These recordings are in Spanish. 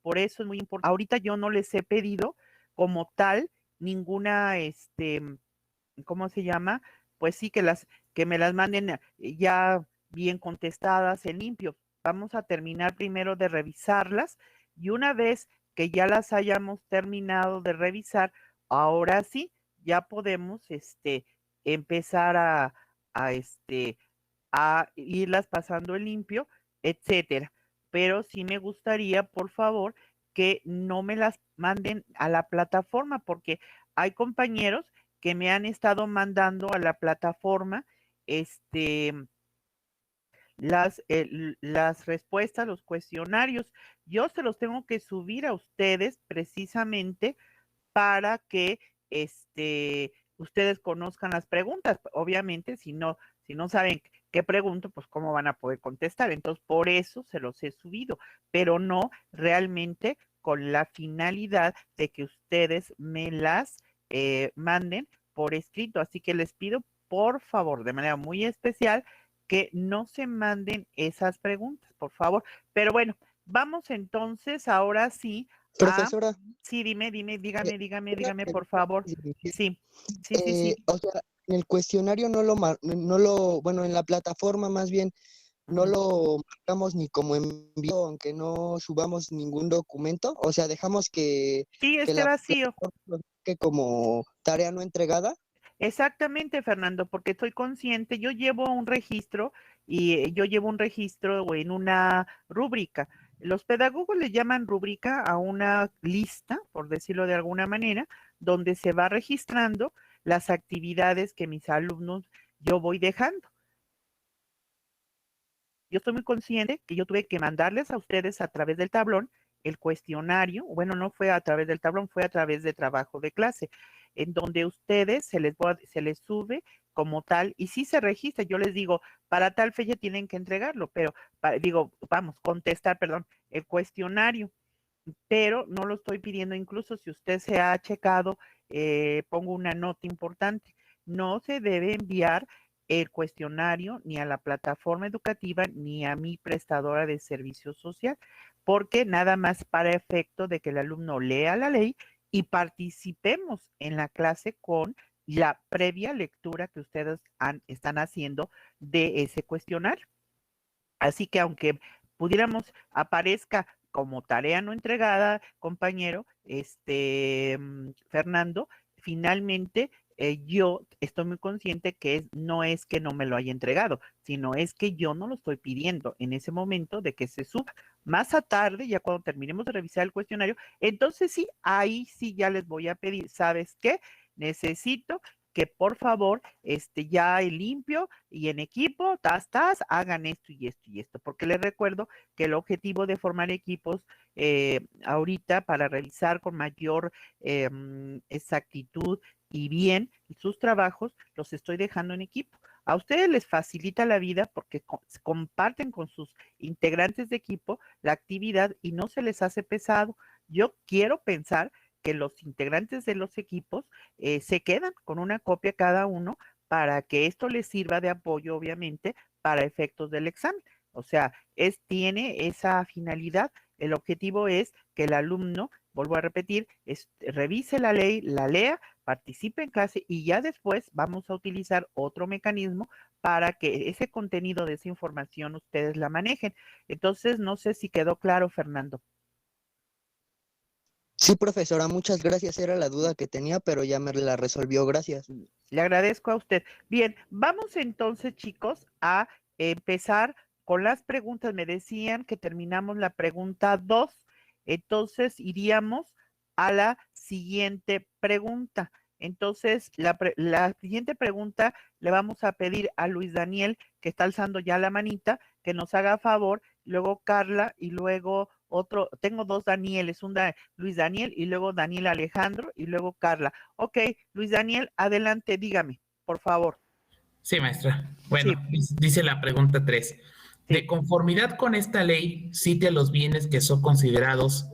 por eso es muy importante. Ahorita yo no les he pedido como tal ninguna, ¿cómo se llama? Pues sí, que me las manden ya bien contestadas en limpio. Vamos a terminar primero de revisarlas y una vez que ya las hayamos terminado de revisar, ahora sí, ya podemos, empezar a irlas pasando en limpio, etcétera. Pero sí me gustaría, por favor, que no me las manden a la plataforma, porque hay compañeros que me han estado mandando a la plataforma, este, las respuestas, los cuestionarios. Yo se los tengo que subir a ustedes precisamente para que ustedes conozcan las preguntas. Obviamente, si no saben qué pregunto, pues cómo van a poder contestar. Entonces, por eso se los he subido, pero no realmente con la finalidad de que ustedes me las manden por escrito. Así que les pido, por favor, de manera muy especial, que no se manden esas preguntas, por favor. Pero bueno, vamos entonces ahora sí a... Profesora, Sí, una dígame, por pregunta favor. antes de iniciar. Sí. O sea, en el cuestionario bueno, en la plataforma más bien, no Ujú. lo marcamos ni como envío, aunque no subamos ningún documento. O sea, dejamos Sí, que esté la vacío. plataforma lo marque como tarea no entregada. Exactamente, Fernando, porque estoy consciente, yo llevo un registro y yo llevo un registro en una rúbrica. Los pedagogos le llaman rúbrica a una lista, por decirlo de alguna manera, donde se va registrando las actividades que mis alumnos yo voy dejando. Yo estoy muy consciente que yo tuve que mandarles a ustedes a través del tablón el cuestionario, bueno, no fue a través del tablón, fue a través de trabajo de clase, en donde ustedes se les sube como tal, y sí se registra, yo les digo, para tal fecha tienen que entregarlo, pero contestar, perdón, el cuestionario, pero no lo estoy pidiendo, incluso si usted se ha checado, pongo una nota importante, no se debe enviar el cuestionario ni a la plataforma educativa ni a mi prestadora de servicio social, porque nada más para efecto de que el alumno lea la ley y participemos en la clase con la previa lectura que ustedes están haciendo de ese cuestionario. Así que aunque pudiéramos, aparezca como tarea no entregada, compañero, Fernando, finalmente yo estoy muy consciente que no es que no me lo haya entregado, sino es que yo no lo estoy pidiendo en ese momento de que se suba. Más a tarde, ya cuando terminemos de revisar el cuestionario, entonces sí, ahí sí ya les voy a pedir, ¿sabes qué? Necesito que por favor, ya en limpio y en equipo, hagan esto y esto y esto, porque les recuerdo que el objetivo de formar equipos ahorita para revisar con mayor exactitud y bien sus trabajos, los estoy dejando en equipo. A ustedes les facilita la vida porque comparten con sus integrantes de equipo la actividad y no se les hace pesado. Yo quiero pensar que los integrantes de los equipos se quedan con una copia cada uno para que esto les sirva de apoyo, obviamente, para efectos del examen. O sea, tiene esa finalidad. El objetivo es que el alumno, vuelvo a repetir, revise la ley, la lea, participe en clase y ya después vamos a utilizar otro mecanismo para que ese contenido de esa información ustedes la manejen. Entonces, no sé si quedó claro, Fernando. Sí, profesora, muchas gracias. Era la duda que tenía, pero ya me la resolvió. Gracias. Le agradezco a usted. Bien, vamos entonces, chicos, a empezar con las preguntas. Me decían que terminamos la pregunta 2, entonces iríamos a la siguiente pregunta. Entonces, la siguiente pregunta le vamos a pedir a Luis Daniel, que está alzando ya la manita, que nos haga favor, luego Carla y luego otro, tengo dos Danieles, Luis Daniel y luego Daniel Alejandro y luego Carla. Ok, Luis Daniel, adelante, dígame, por favor. Sí, maestra. Bueno, Sí, dice la pregunta 3. De sí, conformidad con esta ley, cite los bienes que son considerados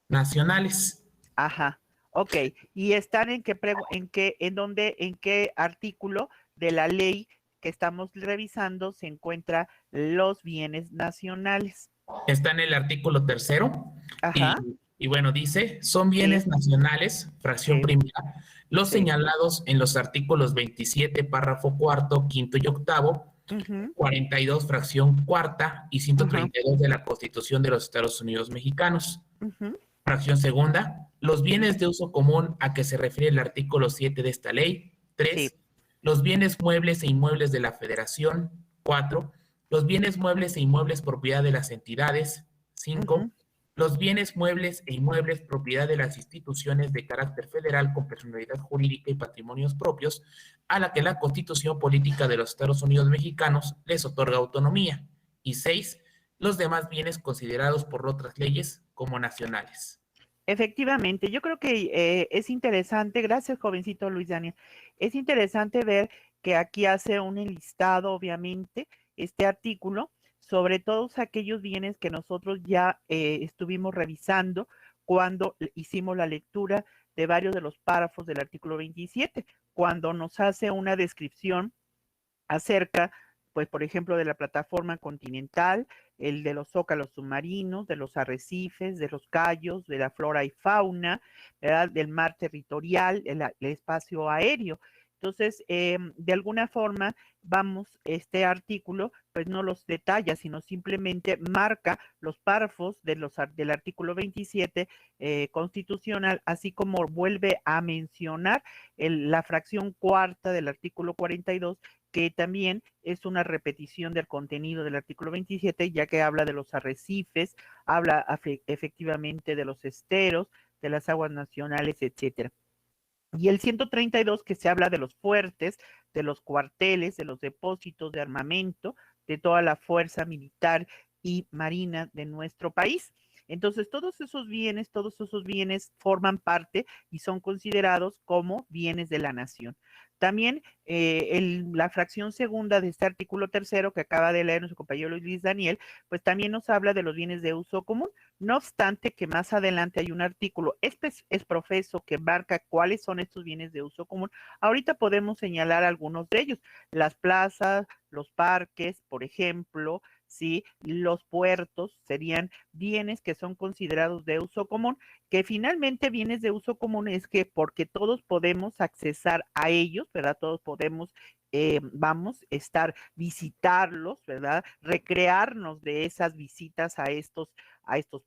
nacionales. ajá. Ok, y están en qué artículo de la ley que estamos revisando se encuentra los bienes nacionales. Está en el artículo 3º. Ajá, Y bueno, dice, son sí, bienes nacionales, fracción sí, primera, los sí. señalados en los artículos 27, párrafo cuarto, quinto y octavo, Ujú, 42, fracción cuarta y ciento ajá, treinta y dos de la Constitución de los Estados Unidos Mexicanos. ujú, Fracción segunda, los bienes ujú, de uso común a que se refiere el artículo 7 de esta ley. sí, 3, los bienes muebles e inmuebles de la Federación. 4, los bienes muebles e inmuebles propiedad de las entidades. 5, ujú, los bienes muebles e inmuebles propiedad de las instituciones de carácter federal con personalidad jurídica y patrimonios propios, a la que la Constitución Política de los Estados Unidos Mexicanos les otorga autonomía. Y 6, los demás bienes considerados por otras leyes como nacionales. efectivamente, yo creo que es interesante, gracias jovencito Luis Daniel, es interesante ver que aquí hace un enlistado, obviamente, este artículo sobre todos aquellos bienes que nosotros ya estuvimos revisando cuando hicimos la lectura de varios de los párrafos del artículo 27, cuando nos hace una descripción acerca, pues, por ejemplo, de la plataforma continental, el de los zócalos submarinos, de los arrecifes, de los cayos, de la flora y fauna, ¿verdad? Del mar territorial, el espacio aéreo. Entonces, de alguna forma, vamos, este artículo, pues no los detalla, sino simplemente marca los párrafos del artículo 27 constitucional, así como vuelve a mencionar la fracción cuarta del artículo 42, que también es una repetición del contenido del artículo 27, ya que habla de los arrecifes, habla efectivamente de los esteros, de las aguas nacionales, etcétera. Y el 132 que se habla de los fuertes, de los cuarteles, de los depósitos de armamento, de toda la fuerza militar y marina de nuestro país. Entonces, todos esos bienes forman parte y son considerados como bienes de la nación. También la fracción segunda de este artículo 3º que acaba de leer nuestro compañero Luis Daniel, pues también nos habla de los bienes de uso común. No obstante que más adelante hay un artículo es profeso que marca cuáles son estos bienes de uso común. Ahorita podemos señalar algunos de ellos, las plazas, los parques, por ejemplo, ¿sí? Los puertos serían bienes que son considerados de uso común, que finalmente bienes de uso común es que porque todos podemos accesar a ellos, ¿verdad? Todos podemos vamos, visitarlos, ¿verdad? Recrearnos de esas visitas a estos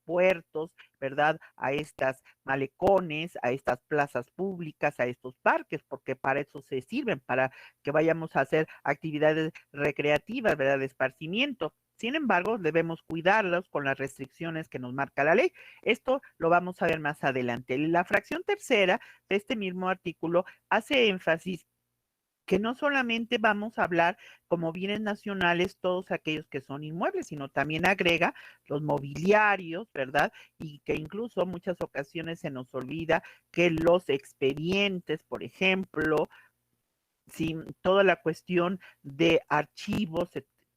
puertos, ¿verdad? A estas malecones, a estas plazas públicas, a estos parques, porque para eso se sirven, para que vayamos a hacer actividades recreativas, ¿verdad? De esparcimiento. Sin embargo, debemos cuidarlos con las restricciones que nos marca la ley. Esto lo vamos a ver más adelante. La fracción tercera de este mismo artículo hace énfasis que no solamente vamos a hablar como bienes nacionales todos aquellos que son inmuebles, sino también agrega los mobiliarios, ¿verdad? Y que incluso muchas ocasiones se nos olvida que los expedientes, por ejemplo, sí, toda la cuestión de archivos,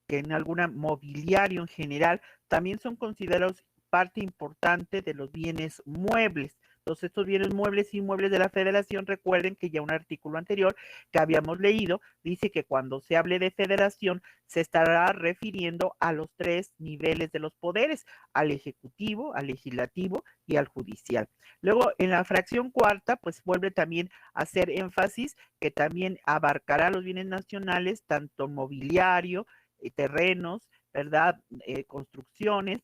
que en alguna mobiliario en general, también son considerados parte importante de los bienes muebles. Entonces, estos bienes muebles y inmuebles de la Federación, recuerden que ya un artículo anterior que habíamos leído dice que cuando se hable de federación se estará refiriendo a los tres niveles de los poderes, al ejecutivo, al legislativo y al judicial. Luego, en la fracción cuarta, pues vuelve también a hacer énfasis que también abarcará los bienes nacionales, tanto mobiliario, terrenos, ¿verdad? Construcciones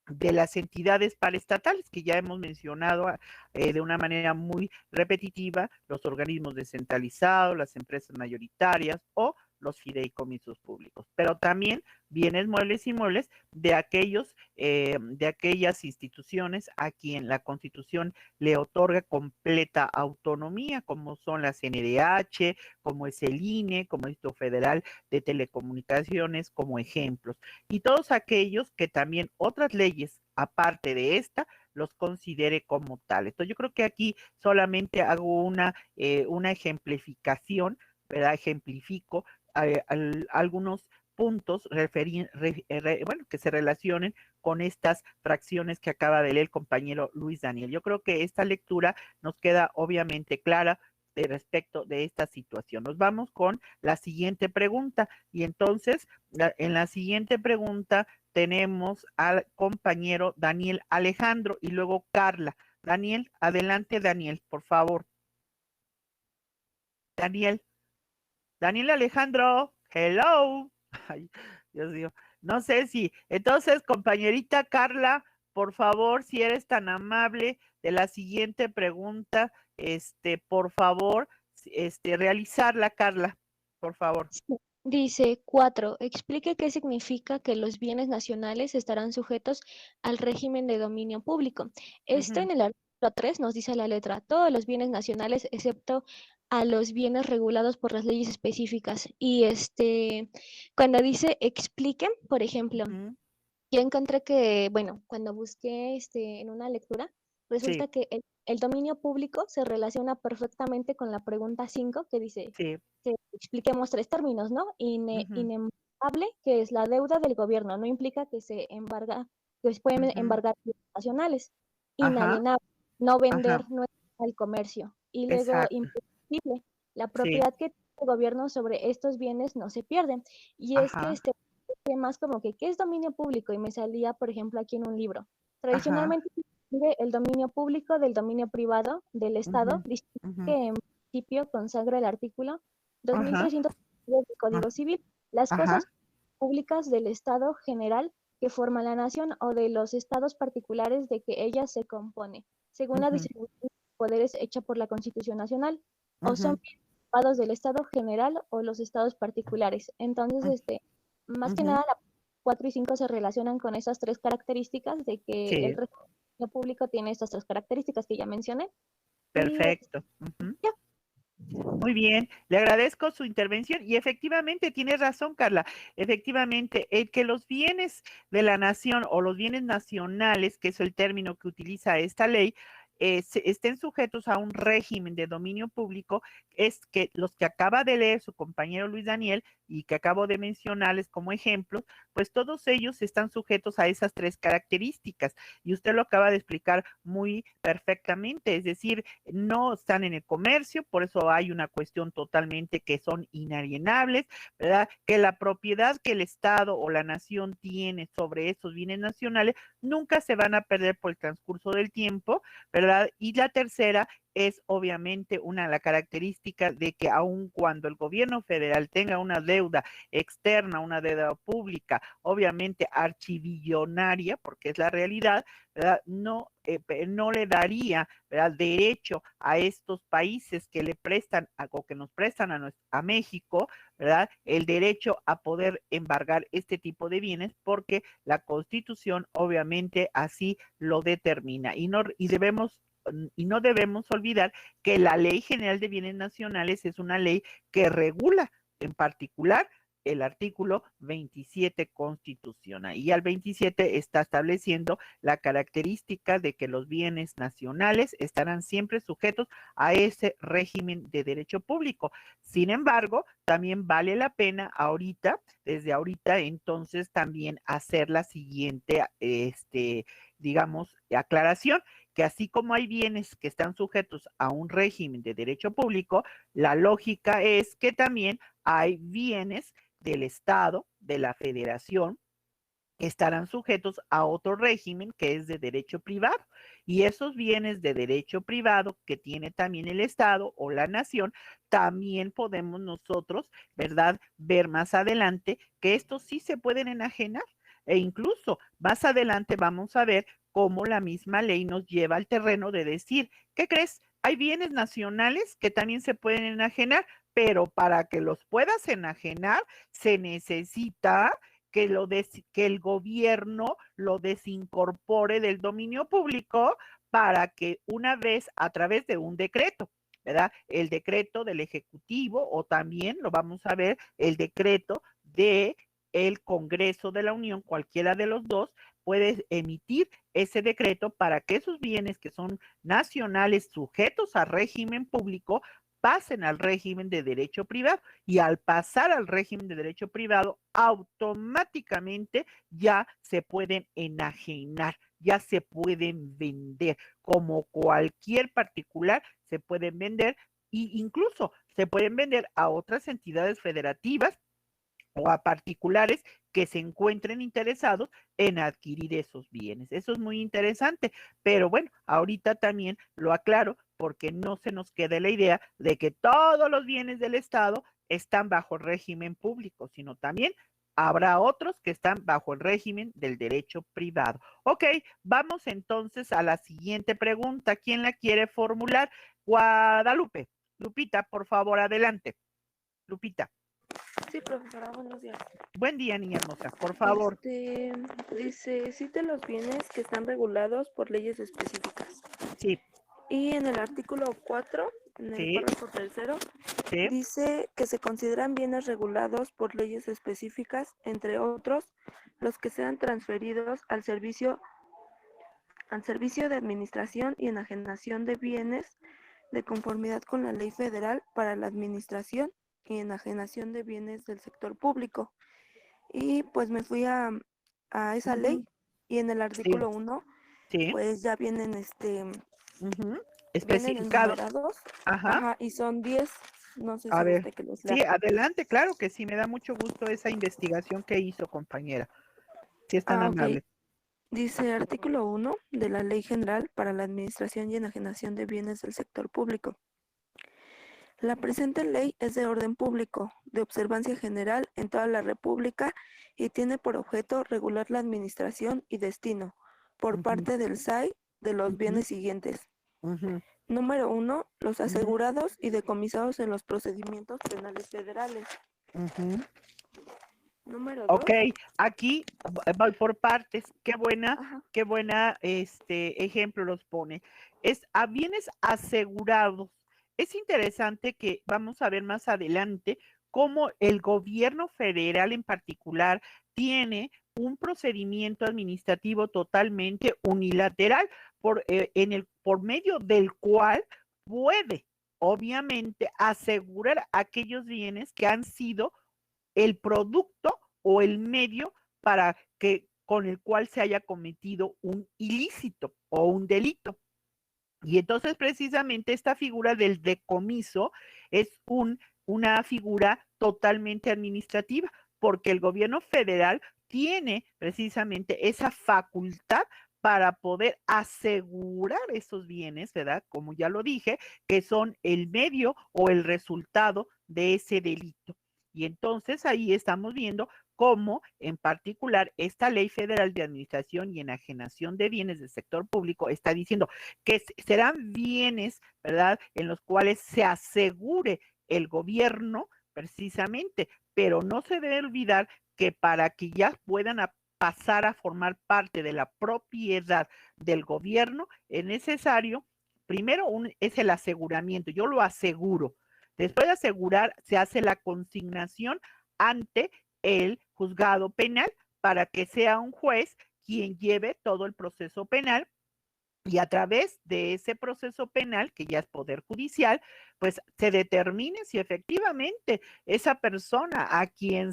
de las entidades paraestatales que ya hemos mencionado de una manera muy repetitiva, los organismos descentralizados, las empresas mayoritarias o los fideicomisos públicos, pero también bienes muebles y inmuebles de aquellas instituciones a quien la Constitución le otorga completa autonomía, como son la CNDH, como es el INE, como el Instituto Federal de Telecomunicaciones, como ejemplos, y todos aquellos que también otras leyes, aparte de esta, los considere como tales. Entonces, yo creo que aquí solamente hago una ejemplificación, ¿verdad? Ejemplifico algunos puntos bueno, que se relacionen con estas fracciones que acaba de leer el compañero Luis Daniel. Yo creo que esta lectura nos queda obviamente clara, respecto de esta situación. Nos vamos con la siguiente pregunta y entonces en la siguiente pregunta tenemos al compañero Daniel Alejandro y luego Carla. Daniel, adelante Daniel, por favor. Daniel, Daniel Alejandro, hello. Ay, Dios mío. No sé si, entonces, compañerita Carla, por favor, si eres tan amable de la siguiente pregunta, por favor, realizarla, Carla, por favor. Sí. Dice 4. Explique qué significa que los bienes nacionales estarán sujetos al régimen de dominio público. Ujú, En el artículo 3 nos dice la letra, todos los bienes nacionales excepto a los bienes regulados por las leyes específicas. Y cuando dice explique, por ejemplo, ujú, yo encontré que, bueno, cuando busqué en una lectura, sí, resulta que el dominio público se relaciona perfectamente con la pregunta 5 que dice sí. que expliquemos tres términos, ¿no? Ujú, Inembargable, que es la deuda del gobierno, no implica que se embarga, que se pueden ujú, embargar bienes nacionales. ajá, Inalienable, no ajá, vender, no es el comercio. Y luego exacto. imprescriptible, la Sí, propiedad que tiene el gobierno sobre estos bienes no se pierde. Y es que ajá, más como que, ¿qué es dominio público? Y me salía, por ejemplo, aquí en un libro. ajá, Tradicionalmente se distingue el dominio público del dominio privado del Estado, ujú, distingue ujú, que en principio consagra el artículo ajá, 2300 del ah, Código Civil, las ajá, cosas públicas del Estado general que forma la nación o de los estados particulares de que ella se compone, según la ujú, distribución de poderes hecha por la Constitución Nacional, o son ujú, privados del Estado general o los estados particulares. Entonces, más que ujú, nada, la 4 y 5 se relacionan con esas tres características de que el sí, régimen público tiene estas tres características que ya mencioné. Y perfecto. Ujú. ya. Muy bien, le agradezco su intervención y efectivamente tiene razón, Carla. Efectivamente, el que los bienes de la nación o los bienes nacionales, que es el término que utiliza esta ley, estén sujetos a un régimen de dominio público, es que los que acaba de leer su compañero Luis Daniel y que acabo de mencionarles como ejemplos, pues todos ellos están sujetos a esas tres características. Y usted lo acaba de explicar muy perfectamente, es decir, no están en el comercio, por eso hay una cuestión totalmente que son inalienables, ¿verdad? Que la propiedad que el Estado o la nación tiene sobre esos bienes nacionales nunca se van a perder por el transcurso del tiempo, ¿verdad? Y la tercera es obviamente la característica de que aun cuando el gobierno federal tenga una deuda externa, una deuda pública, obviamente archibillonaria, porque es la realidad, ¿verdad? No le daría, ¿verdad?, derecho a estos países que le prestan o que nos prestan a México, ¿verdad?, el derecho a poder embargar este tipo de bienes porque la Constitución obviamente así lo determina y no debemos olvidar que la Ley General de Bienes Nacionales es una ley que regula en particular el artículo 27 constitucional y al 27 está estableciendo la característica de que los bienes nacionales estarán siempre sujetos a ese régimen de derecho público. Sin embargo, también vale la pena ahorita, desde ahorita, entonces también hacer la siguiente, digamos, aclaración, que así como hay bienes que están sujetos a un régimen de derecho público, la lógica es que también hay bienes del Estado, de la Federación, estarán sujetos a otro régimen que es de derecho privado. Y esos bienes de derecho privado que tiene también el Estado o la nación, también podemos nosotros, ¿verdad?, ver más adelante que estos sí se pueden enajenar. E incluso más adelante vamos a ver cómo la misma ley nos lleva al terreno de decir, ¿qué crees? Hay bienes nacionales que también se pueden enajenar, pero para que los puedas enajenar se necesita que el gobierno lo desincorpore del dominio público para que una vez a través de un decreto, ¿verdad? El decreto del Ejecutivo o también lo vamos a ver, el decreto de el Congreso de la Unión, cualquiera de los dos, puede emitir ese decreto para que esos bienes que son nacionales sujetos a régimen público pasen al régimen de derecho privado y al pasar al régimen de derecho privado, automáticamente ya se pueden enajenar, ya se pueden vender, como cualquier particular se pueden vender y incluso se pueden vender a otras entidades federativas o a particulares que se encuentren interesados en adquirir esos bienes. Eso es muy interesante, pero bueno, ahorita también lo aclaro porque no se nos quede la idea de que todos los bienes del Estado están bajo régimen público, sino también habrá otros que están bajo el régimen del derecho privado. Ok, vamos entonces a la siguiente pregunta. ¿Quién la quiere formular? Guadalupe. Lupita, por favor, adelante. Lupita. Sí, profesora, buenos días. Buen día, niña hermosa, por favor. Dice, cite los bienes que están regulados por leyes específicas. Sí, Y en el artículo 4, en el Sí. párrafo tercero, sí, dice que se consideran bienes regulados por leyes específicas, entre otros, los que sean transferidos al servicio de administración y enajenación de bienes de conformidad con la Ley Federal para la Administración y Enajenación de Bienes del Sector Público. Y pues me fui a esa ley y en el artículo 1 sí. pues ya vienen Ujú. vienen Especificado. enumerados. Ajá. Ajá, y son 10. No sé A si ver. guste que los Sí, lea. adelante, claro que sí, me da mucho gusto esa investigación que hizo, compañera. Si es tan Ah, ok. amable. Dice artículo 1 de la Ley General para la Administración y Enajenación de Bienes del Sector Público. La presente ley es de orden público, de observancia general en toda la República y tiene por objeto regular la administración y destino, por Ujú, parte del SAI, de los ujú, bienes siguientes. ujú, Número 1. Los ujú, asegurados y decomisados en los procedimientos penales federales. ujú. Número 2. Ok, aquí voy por partes. Ajá. Qué buena ejemplo los pone. Es a bienes asegurados. Es interesante que vamos a ver más adelante cómo el gobierno federal en particular tiene un procedimiento administrativo totalmente unilateral por medio del cual puede, obviamente, asegurar aquellos bienes que han sido el producto o el medio para que con el cual se haya cometido un ilícito o un delito. Y entonces precisamente esta figura del decomiso es una figura totalmente administrativa, porque el gobierno federal tiene precisamente esa facultad para poder asegurar esos bienes, ¿verdad? Como ya lo dije, que son el medio o el resultado de ese delito. Y entonces ahí estamos viendo cómo en particular esta Ley Federal de Administración y Enajenación de Bienes del Sector Público está diciendo que serán bienes, ¿verdad?, en los cuales se asegure el gobierno precisamente, pero no se debe olvidar que para que ya puedan pasar a formar parte de la propiedad del gobierno, es necesario, primero es el aseguramiento, yo lo aseguro. Después de asegurar, se hace la consignación ante el juzgado penal para que sea un juez quien lleve todo el proceso penal y a través de ese proceso penal, que ya es poder judicial, pues se determine si efectivamente esa persona a quien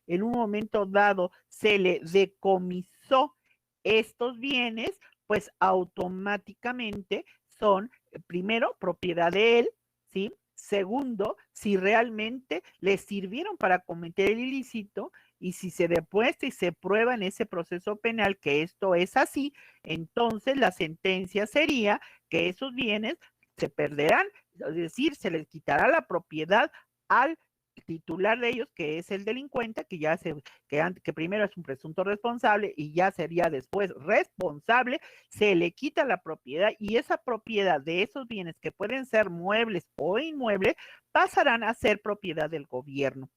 en un momento dado se le decomisó estos bienes, pues automáticamente son, primero, propiedad de él, ¿sí? Segundo, si realmente le sirvieron para cometer el ilícito y si se demuestra y se prueba en ese proceso penal que esto es así, entonces la sentencia sería que esos bienes se perderán, es decir, se les quitará la propiedad al titular de ellos, que es el delincuente, que primero es un presunto responsable y ya sería después responsable, se le quita la propiedad y esa propiedad de esos bienes que pueden ser muebles o inmuebles pasarán a ser propiedad del gobierno.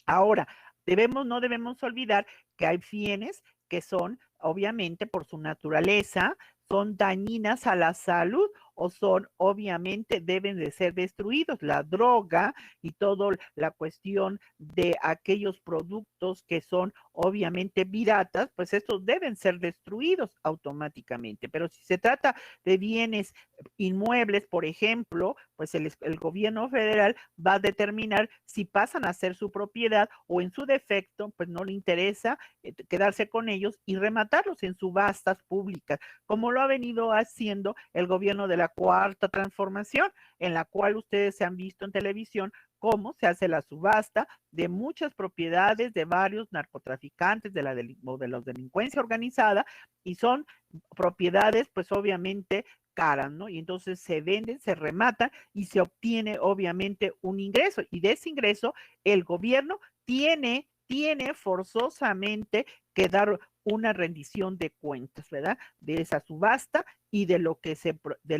Ahora, no debemos olvidar que hay bienes que son, obviamente, por su naturaleza, son dañinas a la salud o obviamente, deben de ser destruidos. La droga y toda la cuestión de aquellos productos que son, obviamente, piratas, pues estos deben ser destruidos automáticamente. Pero si se trata de bienes inmuebles, por ejemplo, pues el gobierno federal va a determinar si pasan a ser su propiedad o en su defecto, pues no le interesa quedarse con ellos y rematarlos en subastas públicas, como lo ha venido haciendo el gobierno de la cuarta transformación, en la cual ustedes se han visto en televisión cómo se hace la subasta de muchas propiedades de varios narcotraficantes o de la delincuencia organizada, y son propiedades pues obviamente caras, ¿no? Y entonces se venden, se rematan y se obtiene obviamente un ingreso, y de ese ingreso el gobierno tiene forzosamente que dar una rendición de cuentas, ¿verdad? De esa subasta y de lo que de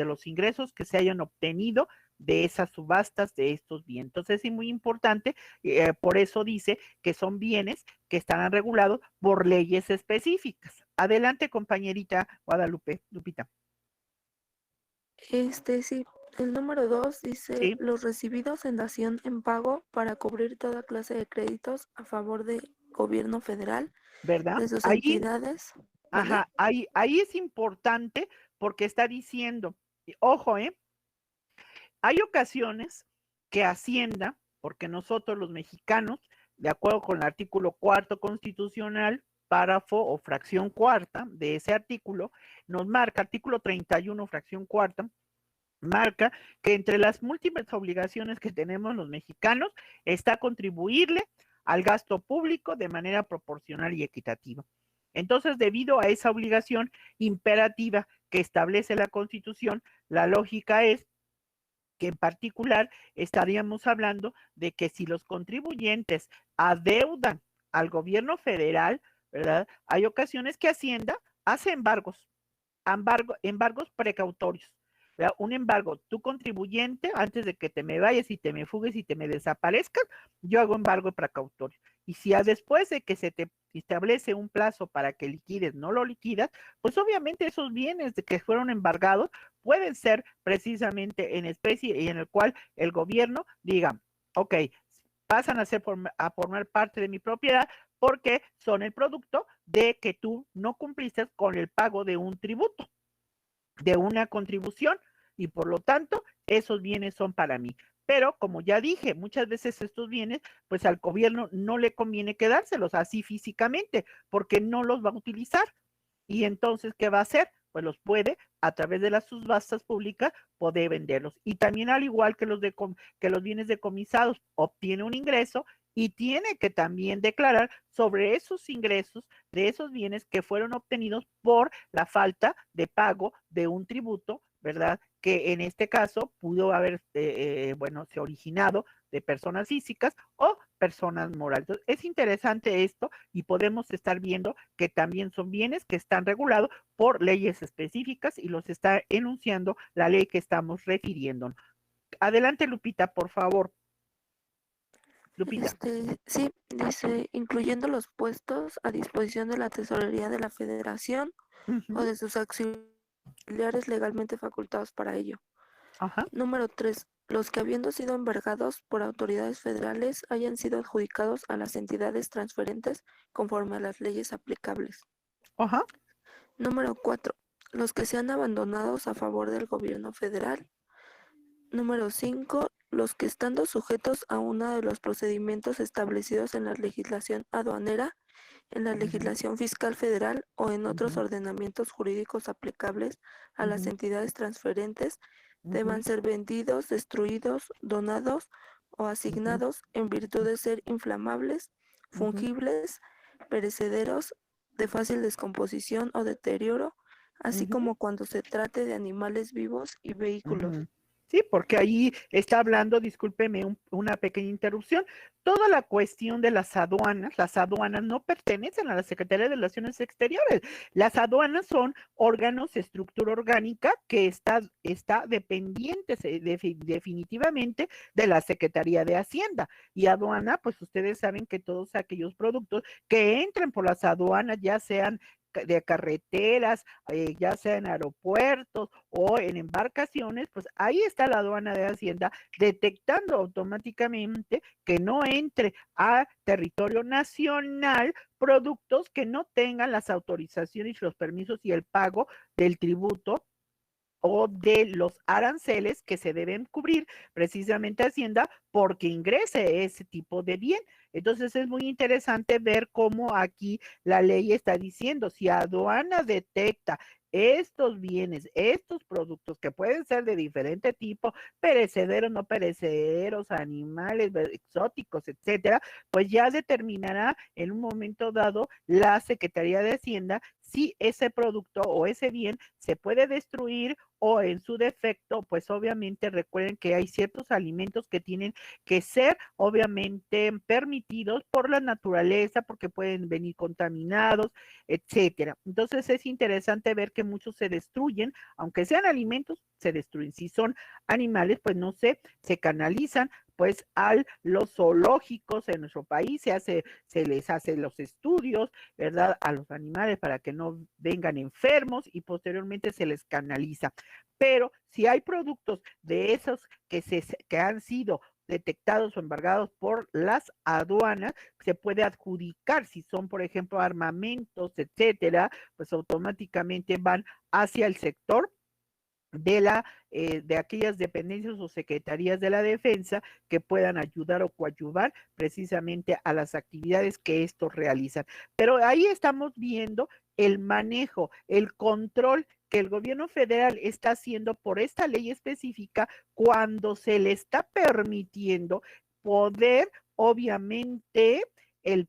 los ingresos que se hayan obtenido de esas subastas de estos bienes. Entonces es muy importante, por eso dice que son bienes que estarán regulados por leyes específicas. Adelante, compañerita Guadalupe, Lupita. Sí, el número 2 dice Sí, los recibidos en dación en pago para cubrir toda clase de créditos a favor del gobierno federal, ¿verdad? de sus Ahí, entidades. ¿Mande? ajá, ahí es importante porque está diciendo, ojo, hay ocasiones que Hacienda, porque nosotros los mexicanos, de acuerdo con el artículo 4 constitucional, párrafo o fracción cuarta de ese artículo, nos marca, artículo 31, fracción cuarta, marca que entre las múltiples obligaciones que tenemos los mexicanos está contribuirle al gasto público de manera proporcional y equitativa. Entonces, debido a esa obligación imperativa que establece la Constitución, la lógica es que en particular estaríamos hablando de que si los contribuyentes adeudan al gobierno federal, ¿verdad? Hay ocasiones que Hacienda hace embargos precautorios. ¿Verdad? Un embargo, tu contribuyente, antes de que te me vayas y te me fugues y te me desaparezcas, yo hago embargo precautorio. Y si después de que se te establece un plazo para que liquides, no lo liquidas, pues obviamente esos bienes que fueron embargados pueden ser precisamente en especie y en el cual el gobierno diga, ok, pasan a formar parte de mi propiedad porque son el producto de que tú no cumpliste con el pago de un tributo, de una contribución, y por lo tanto esos bienes son para mí. Pero como ya dije, muchas veces estos bienes, pues al gobierno no le conviene quedárselos así físicamente, porque no los va a utilizar. Y entonces, ¿qué va a hacer? Pues los puede, a través de las subastas públicas, poder venderlos. Y también, al igual que que los bienes decomisados, obtiene un ingreso y tiene que también declarar sobre esos ingresos de esos bienes que fueron obtenidos por la falta de pago de un tributo, ¿verdad? Que en este caso pudo haber, se originado de personas físicas o personas morales. Entonces, es interesante esto y podemos estar viendo que también son bienes que están regulados por leyes específicas y los está enunciando la ley que estamos refiriendo. Adelante, Lupita, por favor. Lupita. Sí, dice, incluyendo los puestos a disposición de la Tesorería de la Federación o de sus auxiliares legalmente facultados para ello. Ajá. Número 3. Los que habiendo sido embargados por autoridades federales hayan sido adjudicados a las entidades transferentes conforme a las leyes aplicables. Ajá. Número 4. Los que sean abandonados a favor del gobierno federal. Número 5. Los que estando sujetos a uno de los procedimientos establecidos en la legislación aduanera, en la legislación fiscal federal o en otros ordenamientos jurídicos aplicables a las entidades transferentes, deban ser vendidos, destruidos, donados o asignados en virtud de ser inflamables, fungibles, perecederos, de fácil descomposición o deterioro, así como cuando se trate de animales vivos y vehículos. Sí, porque ahí está hablando, discúlpeme una pequeña interrupción, toda la cuestión de las aduanas no pertenecen a la Secretaría de Relaciones Exteriores. Las aduanas son órganos, estructura orgánica que está dependiente definitivamente de la Secretaría de Hacienda. Y aduana, pues ustedes saben que todos aquellos productos que entren por las aduanas, ya sean de carreteras, ya sea en aeropuertos o en embarcaciones, pues ahí está la aduana de Hacienda detectando automáticamente que no entre a territorio nacional productos que no tengan las autorizaciones, los permisos y el pago del tributo o de los aranceles que se deben cubrir precisamente Hacienda porque ingrese ese tipo de bien. Entonces es muy interesante ver cómo aquí la ley está diciendo, si aduana detecta estos bienes, estos productos que pueden ser de diferente tipo, perecederos, no perecederos, animales exóticos, etcétera, pues ya determinará en un momento dado la Secretaría de Hacienda si ese producto o ese bien se puede destruir o en su defecto, pues obviamente recuerden que hay ciertos alimentos que tienen que ser obviamente permitidos por la naturaleza porque pueden venir contaminados, etcétera. Entonces es interesante ver que muchos se destruyen, aunque sean alimentos, se destruyen. Si son animales, pues no sé, se canalizan pues a los zoológicos en nuestro país, se les hace los estudios, ¿verdad? A los animales para que no vengan enfermos y posteriormente se les canaliza. Pero si hay productos de esos que han sido detectados o embargados por las aduanas, se puede adjudicar si son, por ejemplo, armamentos, etcétera, pues automáticamente van hacia el sector de aquellas dependencias o secretarías de la defensa que puedan ayudar o coadyuvar precisamente a las actividades que estos realizan. Pero ahí estamos viendo el manejo, el control que el gobierno federal está haciendo por esta ley específica cuando se le está permitiendo poder, obviamente, el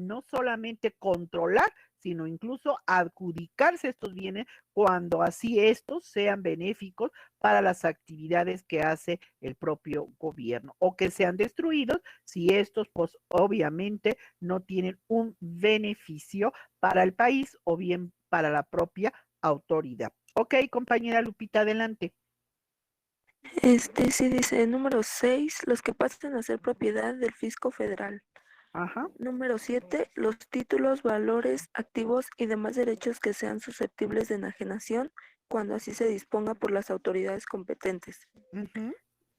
no solamente controlar, sino incluso adjudicarse estos bienes cuando así estos sean benéficos para las actividades que hace el propio gobierno o que sean destruidos si estos pues obviamente no tienen un beneficio para el país o bien para la propia autoridad. Ok, compañera Lupita, adelante. Sí dice, número 6, los que pasen a ser propiedad del fisco federal. Ajá. Número 7, los títulos, valores, activos y demás derechos que sean susceptibles de enajenación cuando así se disponga por las autoridades competentes.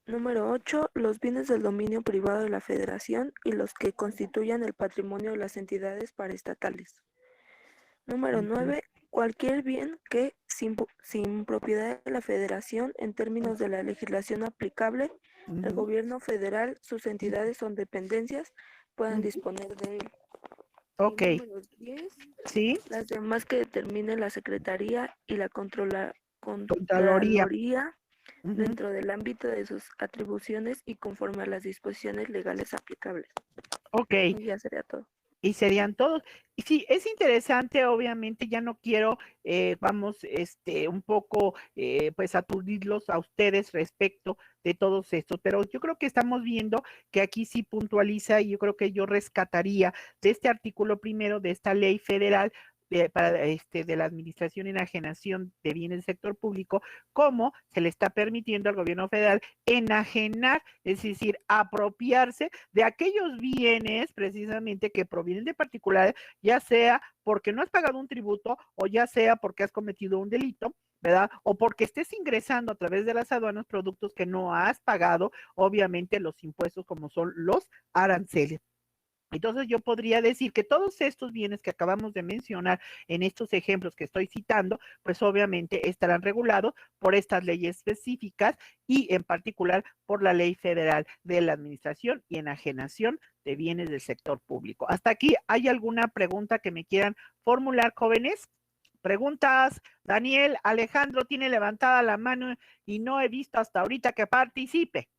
Número 8, los bienes del dominio privado de la Federación y los que constituyan el patrimonio de las entidades paraestatales. Número 9, cualquier bien que, sin propiedad de la Federación, en términos de la legislación aplicable, el gobierno federal, sus entidades o dependencias puedan disponer de él. Ok. Y número 10, sí. Las demás que determine la Secretaría y la Contraloría dentro del ámbito de sus atribuciones y conforme a las disposiciones legales aplicables. Ok. Y ya sería todo. Y serían todos. Y sí, es interesante, obviamente, ya no quiero, un poco, pues, aturdirlos a ustedes respecto de todos estos, pero yo creo que estamos viendo que aquí sí puntualiza y yo creo que yo rescataría de este artículo primero de esta ley federal de la administración y enajenación de bienes del sector público, cómo se le está permitiendo al gobierno federal enajenar, es decir, apropiarse de aquellos bienes precisamente que provienen de particulares, ya sea porque no has pagado un tributo o ya sea porque has cometido un delito, ¿verdad? O porque estés ingresando a través de las aduanas productos que no has pagado, obviamente los impuestos como son los aranceles. Entonces yo podría decir que todos estos bienes que acabamos de mencionar en estos ejemplos que estoy citando, pues obviamente estarán regulados por estas leyes específicas y en particular por la Ley Federal de la Administración y Enajenación de Bienes del Sector Público. Hasta aquí, ¿hay alguna pregunta que me quieran formular, jóvenes? Preguntas. Daniel Alejandro tiene levantada la mano y no he visto hasta ahorita que participe.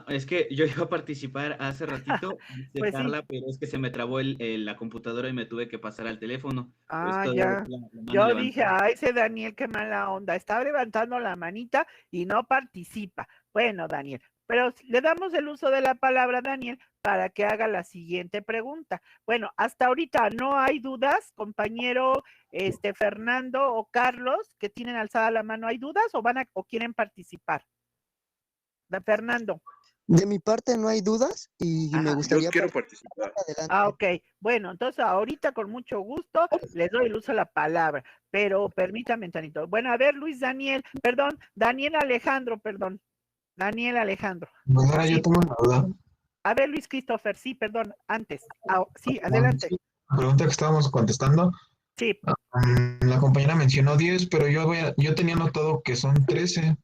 Es que yo iba a participar hace ratito, pues Carla, sí. pero es que se me trabó la computadora y me tuve que pasar al teléfono. Ya. Yo dije, ese Daniel, qué mala onda. Está levantando la manita y no participa. Bueno, Daniel, pero le damos el uso de la palabra, Daniel, para que haga la siguiente pregunta. Bueno, hasta ahorita no hay dudas, compañero Fernando o Carlos, que tienen alzada la mano. ¿Hay dudas o quieren participar? Fernando. De mi parte no hay dudas y me gustaría... Yo quiero participar. Adelante. Ok. Bueno, entonces ahorita con mucho gusto les doy el uso de la palabra, pero permítame tantito. Bueno, a ver, Daniel Alejandro. Bueno, yo tengo una duda. A ver, Luis Christopher, sí, perdón, antes. Sí, adelante. Sí, la pregunta que estábamos contestando. Sí. La compañera mencionó 10, pero yo tenía notado que son 13.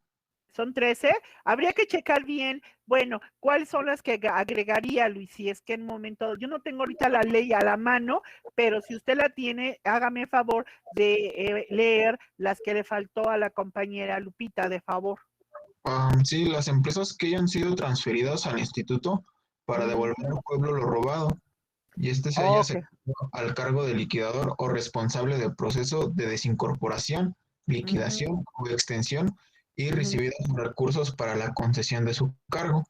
Son 13. Habría que checar bien, bueno, cuáles son las que agregaría, Luis, si es que en un momento, yo no tengo ahorita la ley a la mano, pero si usted la tiene, hágame favor de leer las que le faltó a la compañera Lupita, de favor. Sí, las empresas que hayan sido transferidas al instituto para devolver al pueblo lo robado, y este se haya Ok. al cargo de liquidador o responsable del proceso de desincorporación, liquidación o extensión y recibido recursos para la concesión de su cargo.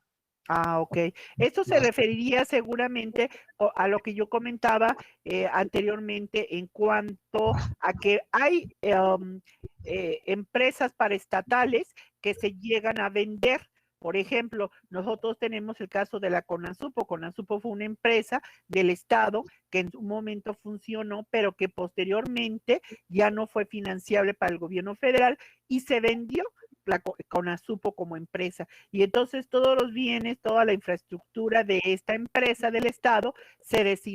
Ah, ok. Esto se referiría seguramente a lo que yo comentaba anteriormente en cuanto a que hay empresas paraestatales que se llegan a vender. Por ejemplo, nosotros tenemos el caso de la CONASUPO. CONASUPO fue una empresa del Estado que en su momento funcionó, pero que posteriormente ya no fue financiable para el gobierno federal y se vendió la CONASUPO como empresa. Y entonces todos los bienes, toda la infraestructura de esta empresa del Estado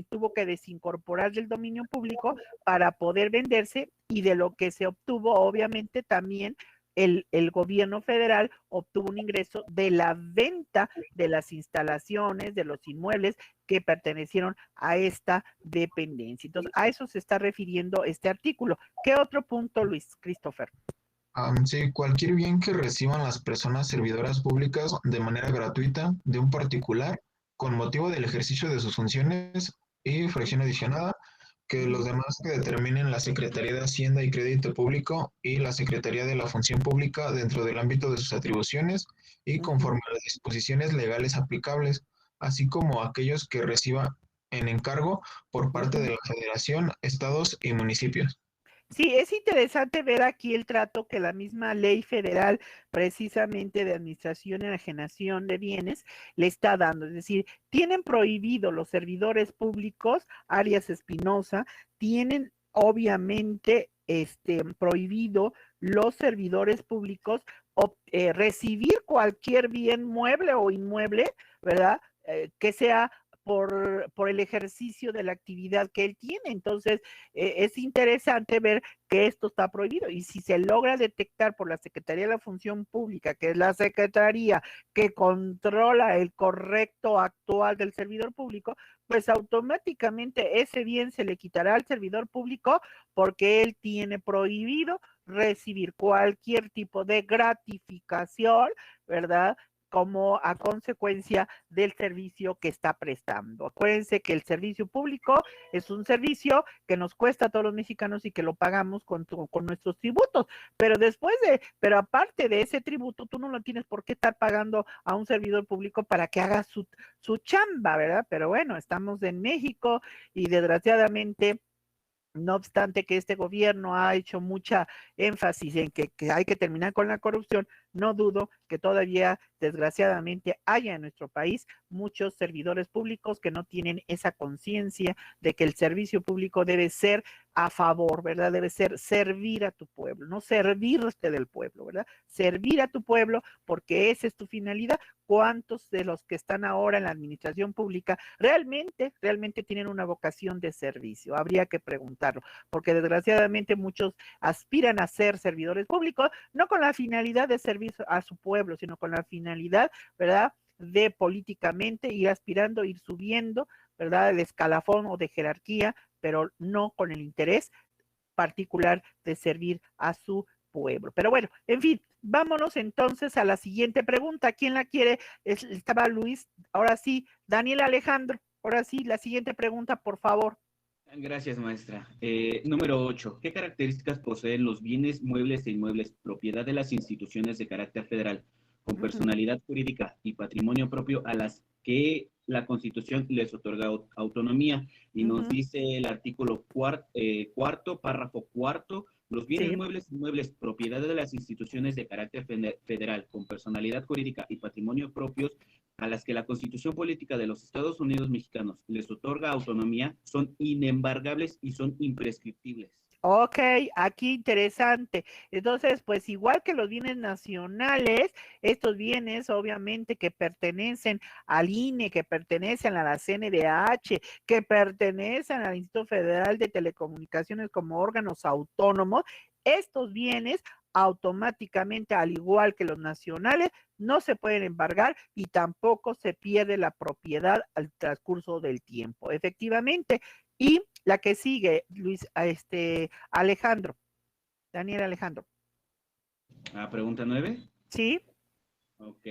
tuvo que desincorporar del dominio público para poder venderse, y de lo que se obtuvo, obviamente, también el gobierno federal obtuvo un ingreso de la venta de las instalaciones, de los inmuebles que pertenecieron a esta dependencia. Entonces, a eso se está refiriendo este artículo. ¿Qué otro punto, Luis Christopher? Sí, cualquier bien que reciban las personas servidoras públicas de manera gratuita de un particular con motivo del ejercicio de sus funciones y fracción adicionada, que los demás que determinen la Secretaría de Hacienda y Crédito Público y la Secretaría de la Función Pública dentro del ámbito de sus atribuciones y conforme a las disposiciones legales aplicables, así como aquellos que reciba en encargo por parte de la Federación, estados y municipios. Sí, es interesante ver aquí el trato que la misma ley federal, precisamente de administración y enajenación de bienes, le está dando. Es decir, tienen prohibido los servidores públicos, Arias Espinosa, tienen obviamente prohibido los servidores públicos recibir cualquier bien mueble o inmueble, ¿verdad? Que sea por el ejercicio de la actividad que él tiene. Entonces, es interesante ver que esto está prohibido, y si se logra detectar por la Secretaría de la Función Pública, que es la secretaría que controla el correcto actual del servidor público, pues automáticamente ese bien se le quitará al servidor público, porque él tiene prohibido recibir cualquier tipo de gratificación, ¿verdad?, como a consecuencia del servicio que está prestando. Acuérdense que el servicio público es un servicio que nos cuesta a todos los mexicanos y que lo pagamos con nuestros tributos, pero aparte de ese tributo, tú no lo tienes por qué estar pagando a un servidor público para que haga su chamba, ¿verdad? Pero bueno, estamos en México y desgraciadamente, no obstante que este gobierno ha hecho mucha énfasis en que hay que terminar con la corrupción, no dudo que todavía, desgraciadamente, haya en nuestro país muchos servidores públicos que no tienen esa conciencia de que el servicio público debe ser a favor, ¿verdad? Debe ser servir a tu pueblo, no servirte del pueblo, ¿verdad? Servir a tu pueblo, porque esa es tu finalidad. ¿Cuántos de los que están ahora en la administración pública realmente tienen una vocación de servicio? Habría que preguntarlo, porque desgraciadamente muchos aspiran a ser servidores públicos, no con la finalidad de servir a su pueblo, sino con la finalidad, ¿verdad?, de políticamente ir aspirando, ir subiendo, ¿verdad?, de escalafón o de jerarquía, pero no con el interés particular de servir a su pueblo. Pero bueno, en fin, vámonos entonces a la siguiente pregunta. ¿Quién la quiere? Estaba Luis, ahora sí, Daniel Alejandro, ahora sí, la siguiente pregunta, por favor. Gracias, maestra. Número 8. ¿Qué características poseen los bienes muebles e inmuebles propiedad de las instituciones de carácter federal con personalidad jurídica y patrimonio propio a las que la Constitución les otorga autonomía? Y nos dice el artículo cuarto, párrafo cuarto: los bienes muebles e inmuebles propiedad de las instituciones de carácter federal con personalidad jurídica y patrimonio propios a las que la Constitución Política de los Estados Unidos Mexicanos les otorga autonomía son inembargables y son imprescriptibles. Ok, aquí interesante. Entonces, pues igual que los bienes nacionales, estos bienes obviamente que pertenecen al INE, que pertenecen a la CNDH, que pertenecen al Instituto Federal de Telecomunicaciones como órganos autónomos, estos bienes automáticamente, al igual que los nacionales, no se pueden embargar y tampoco se pierde la propiedad al transcurso del tiempo. Efectivamente. Y la que sigue, Luis, Alejandro, Daniel Alejandro. Pregunta 9. ¿Sí? Ok.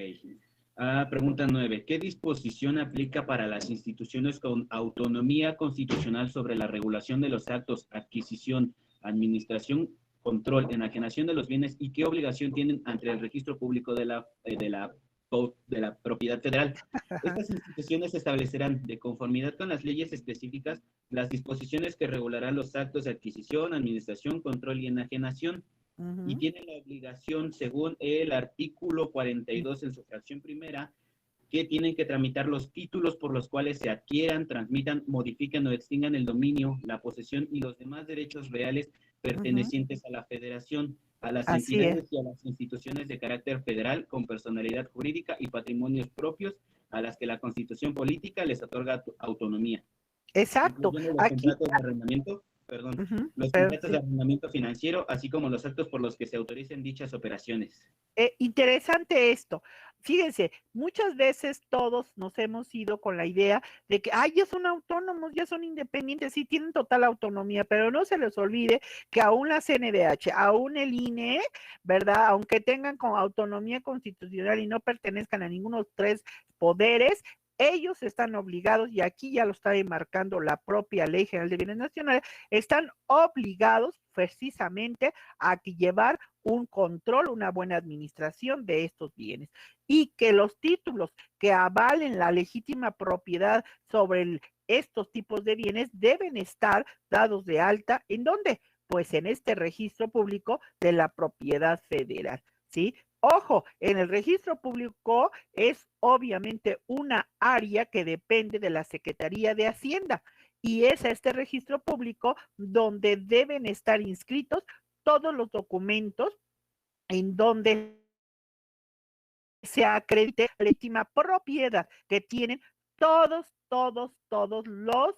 Pregunta 9. ¿Qué disposición aplica para las instituciones con autonomía constitucional sobre la regulación de los actos, adquisición, administración, control, enajenación de los bienes y qué obligación tienen ante el registro público de la propiedad federal? Estas instituciones establecerán, de conformidad con las leyes específicas, las disposiciones que regularán los actos de adquisición, administración, control y enajenación. Y tienen la obligación, según el artículo 42 en su fracción primera, que tienen que tramitar los títulos por los cuales se adquieran, transmitan, modifiquen o extingan el dominio, la posesión y los demás derechos reales pertenecientes a la federación, a las entidades y a las instituciones de carácter federal con personalidad jurídica y patrimonios propios a las que la Constitución política les otorga autonomía. Exacto. Incluyendo los contratos de arrendamiento, los contratos de arrendamiento financiero, así como los actos por los que se autoricen dichas operaciones. Interesante esto. Fíjense, muchas veces todos nos hemos ido con la idea de que, ya son autónomos, ya son independientes, sí tienen total autonomía, pero no se les olvide que aún la CNDH, aún el INE, ¿verdad? Aunque tengan con autonomía constitucional y no pertenezcan a ninguno de los tres poderes, ellos están obligados, y aquí ya lo está enmarcando la propia Ley General de Bienes Nacionales, están obligados precisamente a llevar un control, una buena administración de estos bienes, y que los títulos que avalen la legítima propiedad sobre estos tipos de bienes deben estar dados de alta. ¿En dónde? Pues en este registro público de la propiedad federal, ¿sí? Ojo, en el registro público es obviamente una área que depende de la Secretaría de Hacienda y es este registro público donde deben estar inscritos todos los documentos en donde se acredite la legítima propiedad que tienen todos los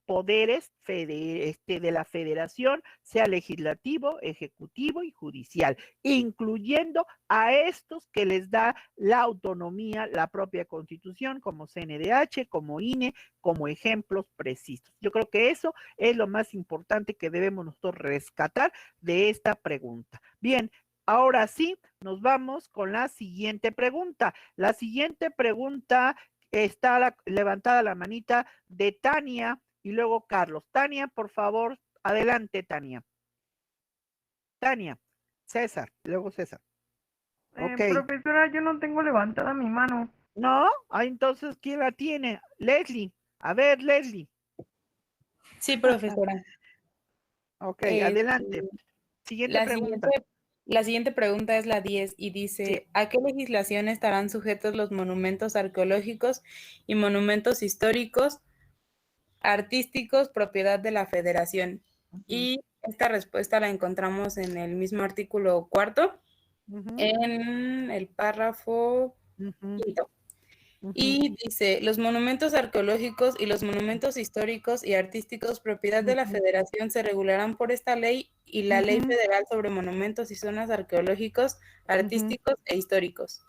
poderes de la federación, sea legislativo, ejecutivo y judicial, incluyendo a estos que les da la autonomía, la propia Constitución, como CNDH, como INE, como ejemplos precisos. Yo creo que eso es lo más importante que debemos nosotros rescatar de esta pregunta. Bien, ahora sí, nos vamos con la siguiente pregunta. La siguiente pregunta está levantada la manita de Tania y luego Carlos. Tania, por favor, adelante, Tania. Tania, César, luego César. Okay. Profesora, yo no tengo levantada mi mano. ¿No? Entonces, ¿quién la tiene? Leslie. A ver, Leslie. Sí, profesora. Ok, adelante. Siguiente pregunta. La siguiente pregunta es la 10 y dice, sí. ¿A qué legislación estarán sujetos los monumentos arqueológicos y monumentos históricos artísticos propiedad de la Federación? Y esta respuesta la encontramos en el mismo artículo 4, en el párrafo quinto. Y dice, los monumentos arqueológicos y los monumentos históricos y artísticos propiedad de la Federación se regularán por esta ley y la Ley Federal sobre Monumentos y Zonas Arqueológicos, Artísticos e Históricos.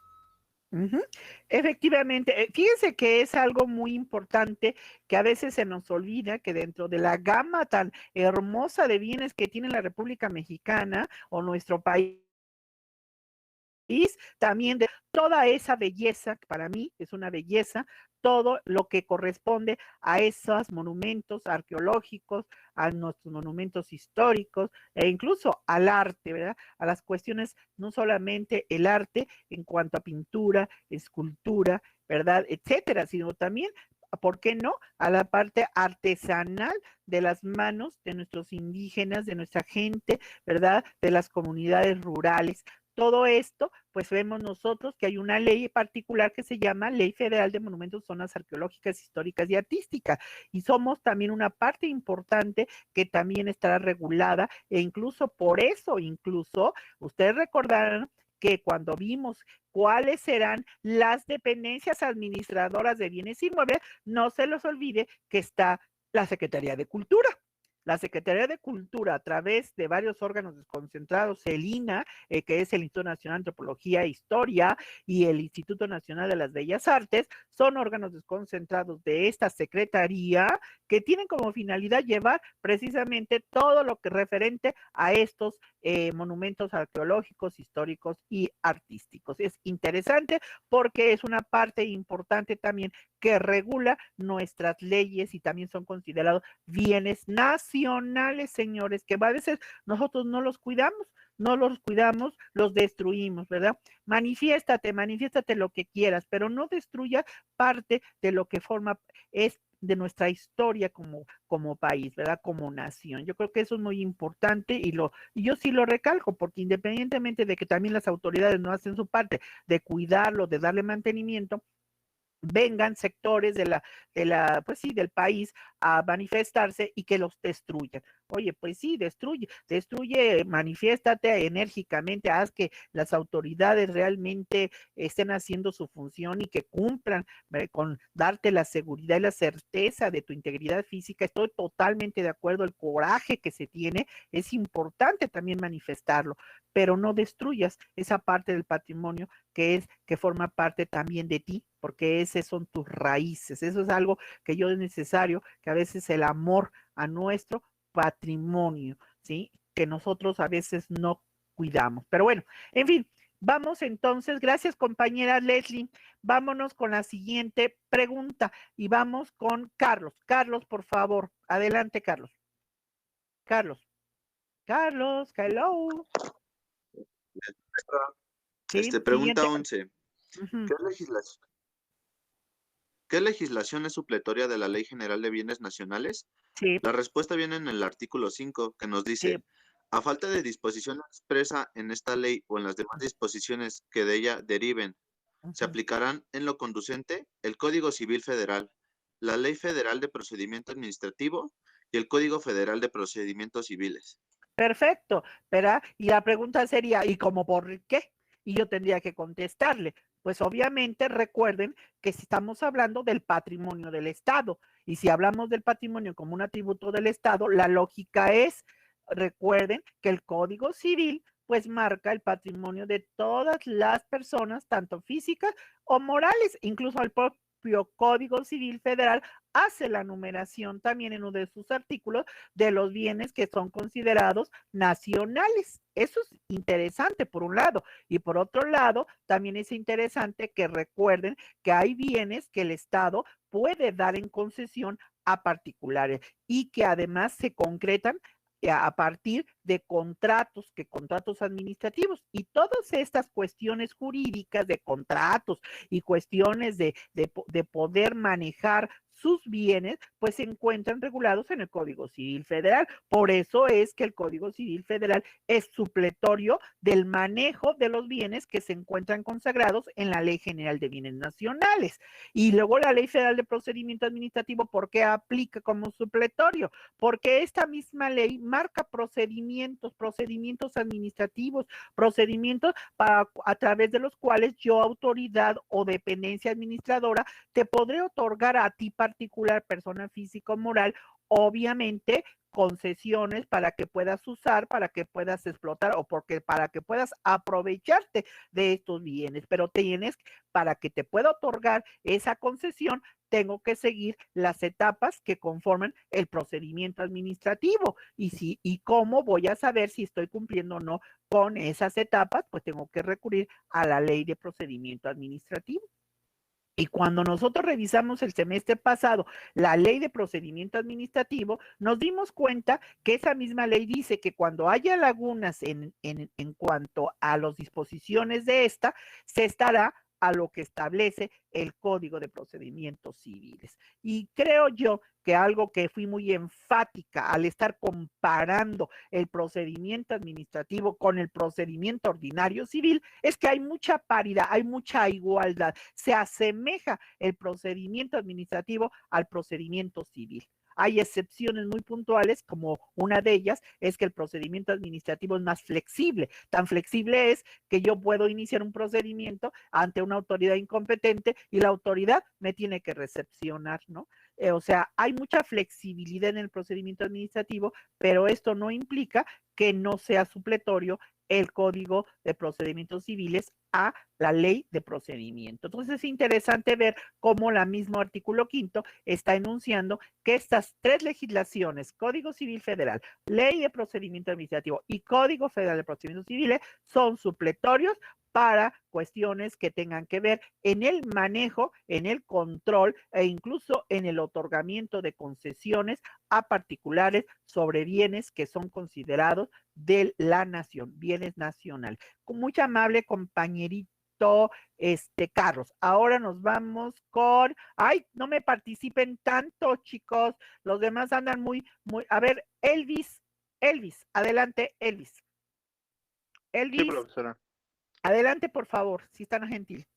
Efectivamente, fíjense que es algo muy importante que a veces se nos olvida que dentro de la gama tan hermosa de bienes que tiene la República Mexicana o nuestro país, también de toda esa belleza, que para mí es una belleza, todo lo que corresponde a esos monumentos arqueológicos, a nuestros monumentos históricos e incluso al arte, ¿verdad? A las cuestiones, no solamente el arte en cuanto a pintura, escultura, ¿verdad? Etcétera, sino también, ¿por qué no?, a la parte artesanal de las manos de nuestros indígenas, de nuestra gente, ¿verdad? De las comunidades rurales. Todo esto, pues vemos nosotros que hay una ley particular que se llama Ley Federal de Monumentos, Zonas Arqueológicas, Históricas y Artísticas, y somos también una parte importante que también estará regulada, e incluso por eso, ustedes recordarán que cuando vimos cuáles serán las dependencias administradoras de bienes inmuebles, no se les olvide que está la Secretaría de Cultura, la Secretaría de Cultura, a través de varios órganos desconcentrados, el INAH, que es el Instituto Nacional de Antropología e Historia, y el Instituto Nacional de las Bellas Artes, son órganos desconcentrados de esta Secretaría que tienen como finalidad llevar precisamente todo lo que referente a estos monumentos arqueológicos, históricos y artísticos. Es interesante porque es una parte importante también que regula nuestras leyes y también son considerados bienes nacionales, señores, que a veces nosotros no los cuidamos, los destruimos, ¿verdad? Manifiéstate lo que quieras, pero no destruya parte de lo que forma, es de nuestra historia como país, ¿verdad? Como nación. Yo creo que eso es muy importante y yo sí lo recalco, porque independientemente de que también las autoridades no hacen su parte de cuidarlo, de darle mantenimiento, vengan sectores pues sí, del país a manifestarse y que los destruyan. Oye, pues sí, destruye, manifiéstate enérgicamente, haz que las autoridades realmente estén haciendo su función y que cumplan con darte la seguridad y la certeza de tu integridad física. Estoy totalmente de acuerdo, el coraje que se tiene es importante también manifestarlo, pero no destruyas esa parte del patrimonio que forma parte también de ti, porque esas son tus raíces. Eso es algo que yo es necesario, que a veces el amor a nuestro patrimonio, ¿sí? Que nosotros a veces no cuidamos. Pero bueno, en fin, vamos entonces, gracias compañera Leslie, vámonos con la siguiente pregunta y vamos con Carlos. Carlos, por favor, adelante Carlos. Carlos, hello. Sí, pregunta 11. ¿Qué legislación es supletoria de la Ley General de Bienes Nacionales? Sí. La respuesta viene en el artículo 5, que nos dice, a falta de disposición expresa en esta ley o en las demás disposiciones que de ella deriven, se aplicarán en lo conducente el Código Civil Federal, la Ley Federal de Procedimiento Administrativo y el Código Federal de Procedimientos Civiles. Perfecto, ¿verdad? Y la pregunta sería, ¿y cómo por qué? Y yo tendría que contestarle, pues obviamente recuerden que si estamos hablando del patrimonio del Estado, y si hablamos del patrimonio como un atributo del Estado, la lógica es, recuerden que el Código Civil pues marca el patrimonio de todas las personas, tanto físicas o morales, incluso el propio Código Civil Federal hace la numeración también en uno de sus artículos de los bienes que son considerados nacionales. Eso es interesante por un lado. Y por otro lado, también es interesante que recuerden que hay bienes que el Estado puede dar en concesión a particulares y que además se concretan a partir de contratos administrativos, y todas estas cuestiones jurídicas de contratos y cuestiones de poder manejar sus bienes, pues se encuentran regulados en el Código Civil Federal. Por eso es que el Código Civil Federal es supletorio del manejo de los bienes que se encuentran consagrados en la Ley General de Bienes Nacionales. Y luego la Ley Federal de Procedimiento Administrativo, ¿por qué aplica como supletorio? Porque esta misma ley marca procedimientos administrativos, procedimientos a través de los cuales yo, autoridad o dependencia administradora, te podré otorgar a ti particular, persona física o moral, obviamente concesiones para que puedas usar, para que puedas explotar o para que puedas aprovecharte de estos bienes, pero para que te pueda otorgar esa concesión, tengo que seguir las etapas que conforman el procedimiento administrativo. Y cómo voy a saber si estoy cumpliendo o no con esas etapas, pues tengo que recurrir a la Ley de Procedimiento Administrativo. Y cuando nosotros revisamos el semestre pasado la Ley de Procedimiento Administrativo, nos dimos cuenta que esa misma ley dice que cuando haya lagunas en cuanto a las disposiciones de esta, se estará a lo que establece el Código de Procedimientos Civiles. Y creo yo que algo que fui muy enfática al estar comparando el procedimiento administrativo con el procedimiento ordinario civil es que hay mucha paridad, hay mucha igualdad. Se asemeja el procedimiento administrativo al procedimiento civil. Hay excepciones muy puntuales, como una de ellas es que el procedimiento administrativo es más flexible. Tan flexible es que yo puedo iniciar un procedimiento ante una autoridad incompetente y la autoridad me tiene que recepcionar, ¿no? o sea, hay mucha flexibilidad en el procedimiento administrativo, pero esto no implica que no sea supletorio el Código de Procedimientos Civiles a la Ley de Procedimiento. Entonces es interesante ver cómo la mismo artículo 5 está enunciando que estas tres legislaciones, Código Civil Federal, Ley de Procedimiento Administrativo y Código Federal de Procedimientos Civiles, son supletorios para cuestiones que tengan que ver en el manejo, en el control e incluso en el otorgamiento de concesiones a particulares sobre bienes que son considerados de la nación, bienes nacionales. Con muy amable compañerito Carlos. Ahora nos vamos con, ay, no me participen tanto, chicos. Los demás andan a ver, Elvis, adelante, Elvis. Sí, profesora. Adelante, por favor, si es tan gentil.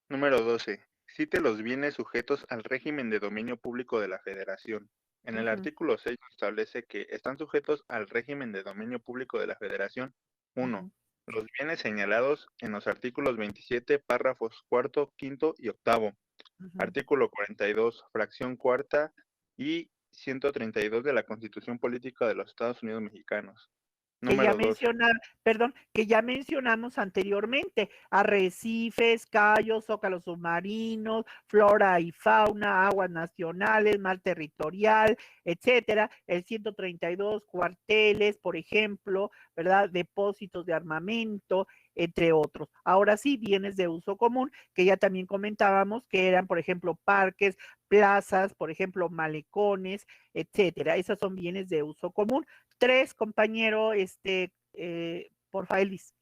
Número 12. Cite los bienes sujetos al régimen de dominio público de la Federación. En el artículo 6 establece que están sujetos al régimen de dominio público de la Federación. 1. Los bienes señalados en los artículos 27, párrafos 4, 5 y 8. Artículo 42, fracción 4 y 132 de la Constitución Política de los Estados Unidos Mexicanos. Que ya mencionamos anteriormente: arrecifes, cayos, zócalos submarinos, flora y fauna, aguas nacionales, mar territorial, etcétera. El 132, cuarteles, por ejemplo, ¿verdad? Depósitos de armamento, entre otros. Ahora sí, bienes de uso común, que ya también comentábamos que eran, por ejemplo, parques, plazas, por ejemplo, malecones, etcétera. Esos son bienes de uso común. 3, compañero, por Elvis.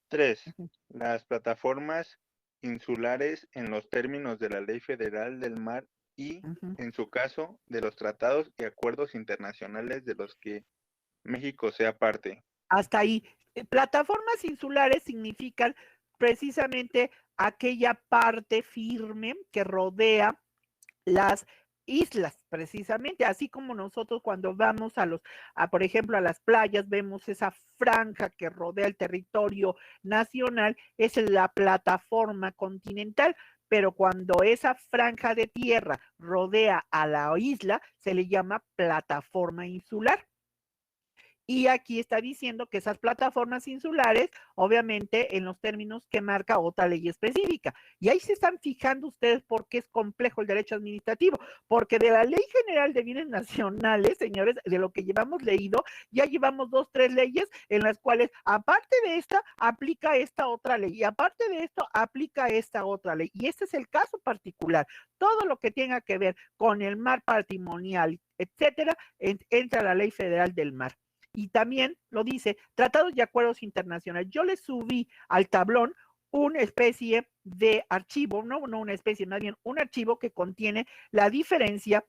3. Las plataformas insulares en los términos de la Ley Federal del Mar y, en su caso, de los tratados y acuerdos internacionales de los que México sea parte. Hasta ahí. Plataformas insulares significan precisamente aquella parte firme que rodea las islas, precisamente, así como nosotros cuando vamos por ejemplo, a las playas, vemos esa franja que rodea el territorio nacional, es la plataforma continental, pero cuando esa franja de tierra rodea a la isla, se le llama plataforma insular. Y aquí está diciendo que esas plataformas insulares, obviamente, en los términos que marca otra ley específica. Y ahí se están fijando ustedes por qué es complejo el derecho administrativo, porque de la Ley General de Bienes Nacionales, señores, de lo que llevamos leído, ya llevamos 2, 3 leyes en las cuales, aparte de esta, aplica esta otra ley, y aparte de esto, aplica esta otra ley. Y este es el caso particular. Todo lo que tenga que ver con el mar patrimonial, etcétera, entra la Ley Federal del Mar. Y también lo dice, tratados y acuerdos internacionales. Yo le subí al tablón una especie de archivo, no una especie, más bien un archivo que contiene la diferencia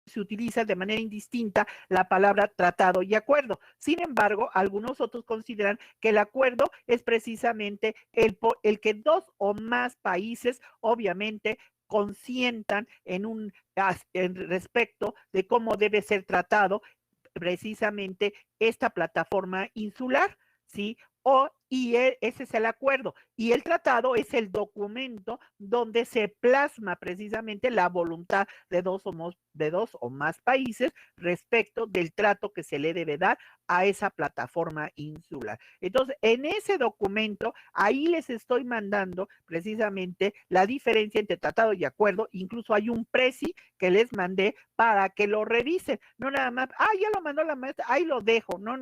se utiliza de manera indistinta la palabra tratado y acuerdo. Sin embargo, algunos otros consideran que el acuerdo es precisamente el que 2 o más países, obviamente, consientan en respecto de cómo debe ser tratado precisamente esta plataforma insular, ¿sí? Ese es el acuerdo. Y el tratado es el documento donde se plasma precisamente la voluntad de dos o más países respecto del trato que se le debe dar a esa plataforma insular. Entonces, en ese documento, ahí les estoy mandando precisamente la diferencia entre tratado y acuerdo. Incluso hay un presi que les mandé para que lo revisen. No nada más, ya lo mandó la maestra, ahí lo dejo. No,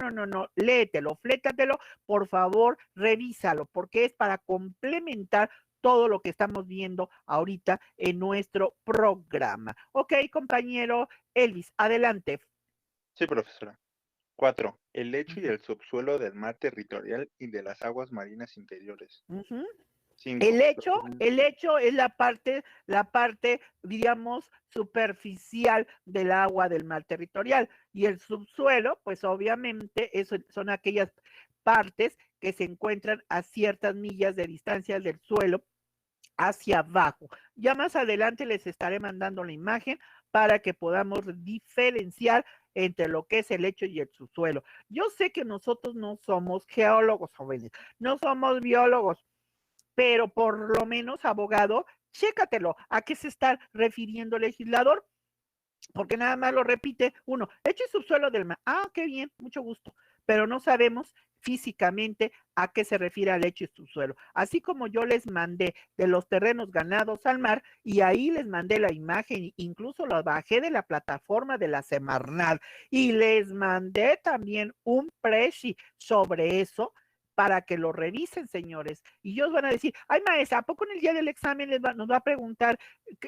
léetelo, flétatelo, por favor, revísalo, porque es para complementar todo lo que estamos viendo ahorita en nuestro programa. Ok, compañero Elvis, adelante. Sí, profesora. 4. El lecho y el subsuelo del mar territorial y de las aguas marinas interiores. 5. El lecho es la parte, diríamos, superficial del agua del mar territorial. Y el subsuelo, pues obviamente, son aquellas partes que se encuentran a ciertas millas de distancia del suelo hacia abajo. Ya más adelante les estaré mandando la imagen para que podamos diferenciar entre lo que es el lecho y el subsuelo. Yo sé que nosotros no somos geólogos jóvenes, no somos biólogos, pero por lo menos, abogado, chécatelo. ¿A qué se está refiriendo el legislador? Porque nada más lo repite uno, hecho y subsuelo del mar. Ah, qué bien, mucho gusto. Pero no sabemos físicamente a qué se refiere al hecho y subsuelo. Así como yo les mandé de los terrenos ganados al mar, y ahí les mandé la imagen, incluso la bajé de la plataforma de la Semarnat, y les mandé también un presi sobre eso, para que lo revisen, señores. Y ellos van a decir, ay, maestra, ¿a poco en el día del examen nos va a preguntar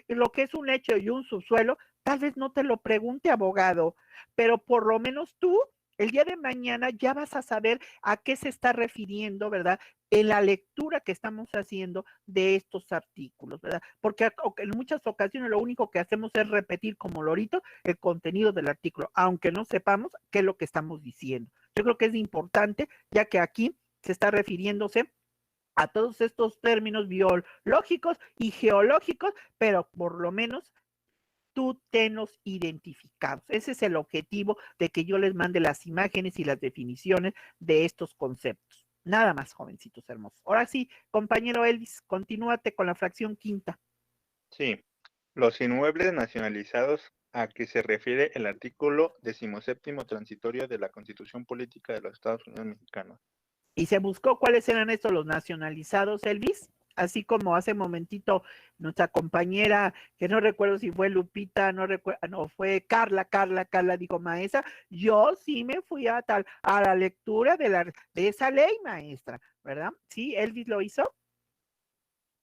lo que es un hecho y un subsuelo? Tal vez no te lo pregunte, abogado, pero por lo menos tú el día de mañana ya vas a saber a qué se está refiriendo, ¿verdad? En la lectura que estamos haciendo de estos artículos, ¿verdad? Porque en muchas ocasiones lo único que hacemos es repetir como lorito el contenido del artículo, aunque no sepamos qué es lo que estamos diciendo. Yo creo que es importante, ya que aquí se está refiriéndose a todos estos términos biológicos y geológicos, pero por lo menos tú tenos identificados. Ese es el objetivo de que yo les mande las imágenes y las definiciones de estos conceptos. Nada más, jovencitos hermosos. Ahora sí, compañero Elvis, continúate con la fracción quinta. Sí, los inmuebles nacionalizados a que se refiere el artículo 17º transitorio de la Constitución Política de los Estados Unidos Mexicanos. Y se buscó cuáles eran estos los nacionalizados, Elvis, así como hace momentito nuestra compañera, que no recuerdo si fue Lupita, no, fue Carla dijo, maestra, yo sí me fui a la lectura de esa ley, maestra, ¿verdad? ¿Sí, Elvis lo hizo?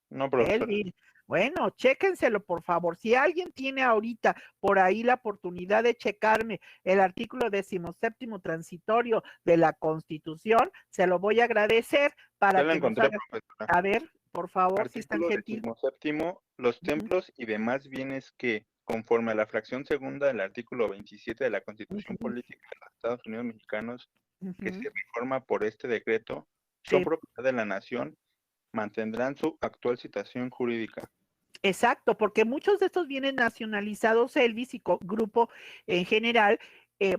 No, profesor. Elvis. Bueno, chéquenselo, por favor. Si alguien tiene ahorita por ahí la oportunidad de checarme el artículo 17º transitorio de la Constitución, se lo voy a agradecer para Ya lo que encontré, nos haga... profesora. A ver, por favor, si están gentil. Artículo 17º, los templos y demás bienes que, conforme a la fracción segunda del artículo 27 de la Constitución Política de los Estados Unidos Mexicanos, que se reforma por este decreto, son propiedad de la nación, mantendrán su actual situación jurídica. Exacto, porque muchos de estos bienes nacionalizados, Elvis y grupo en general,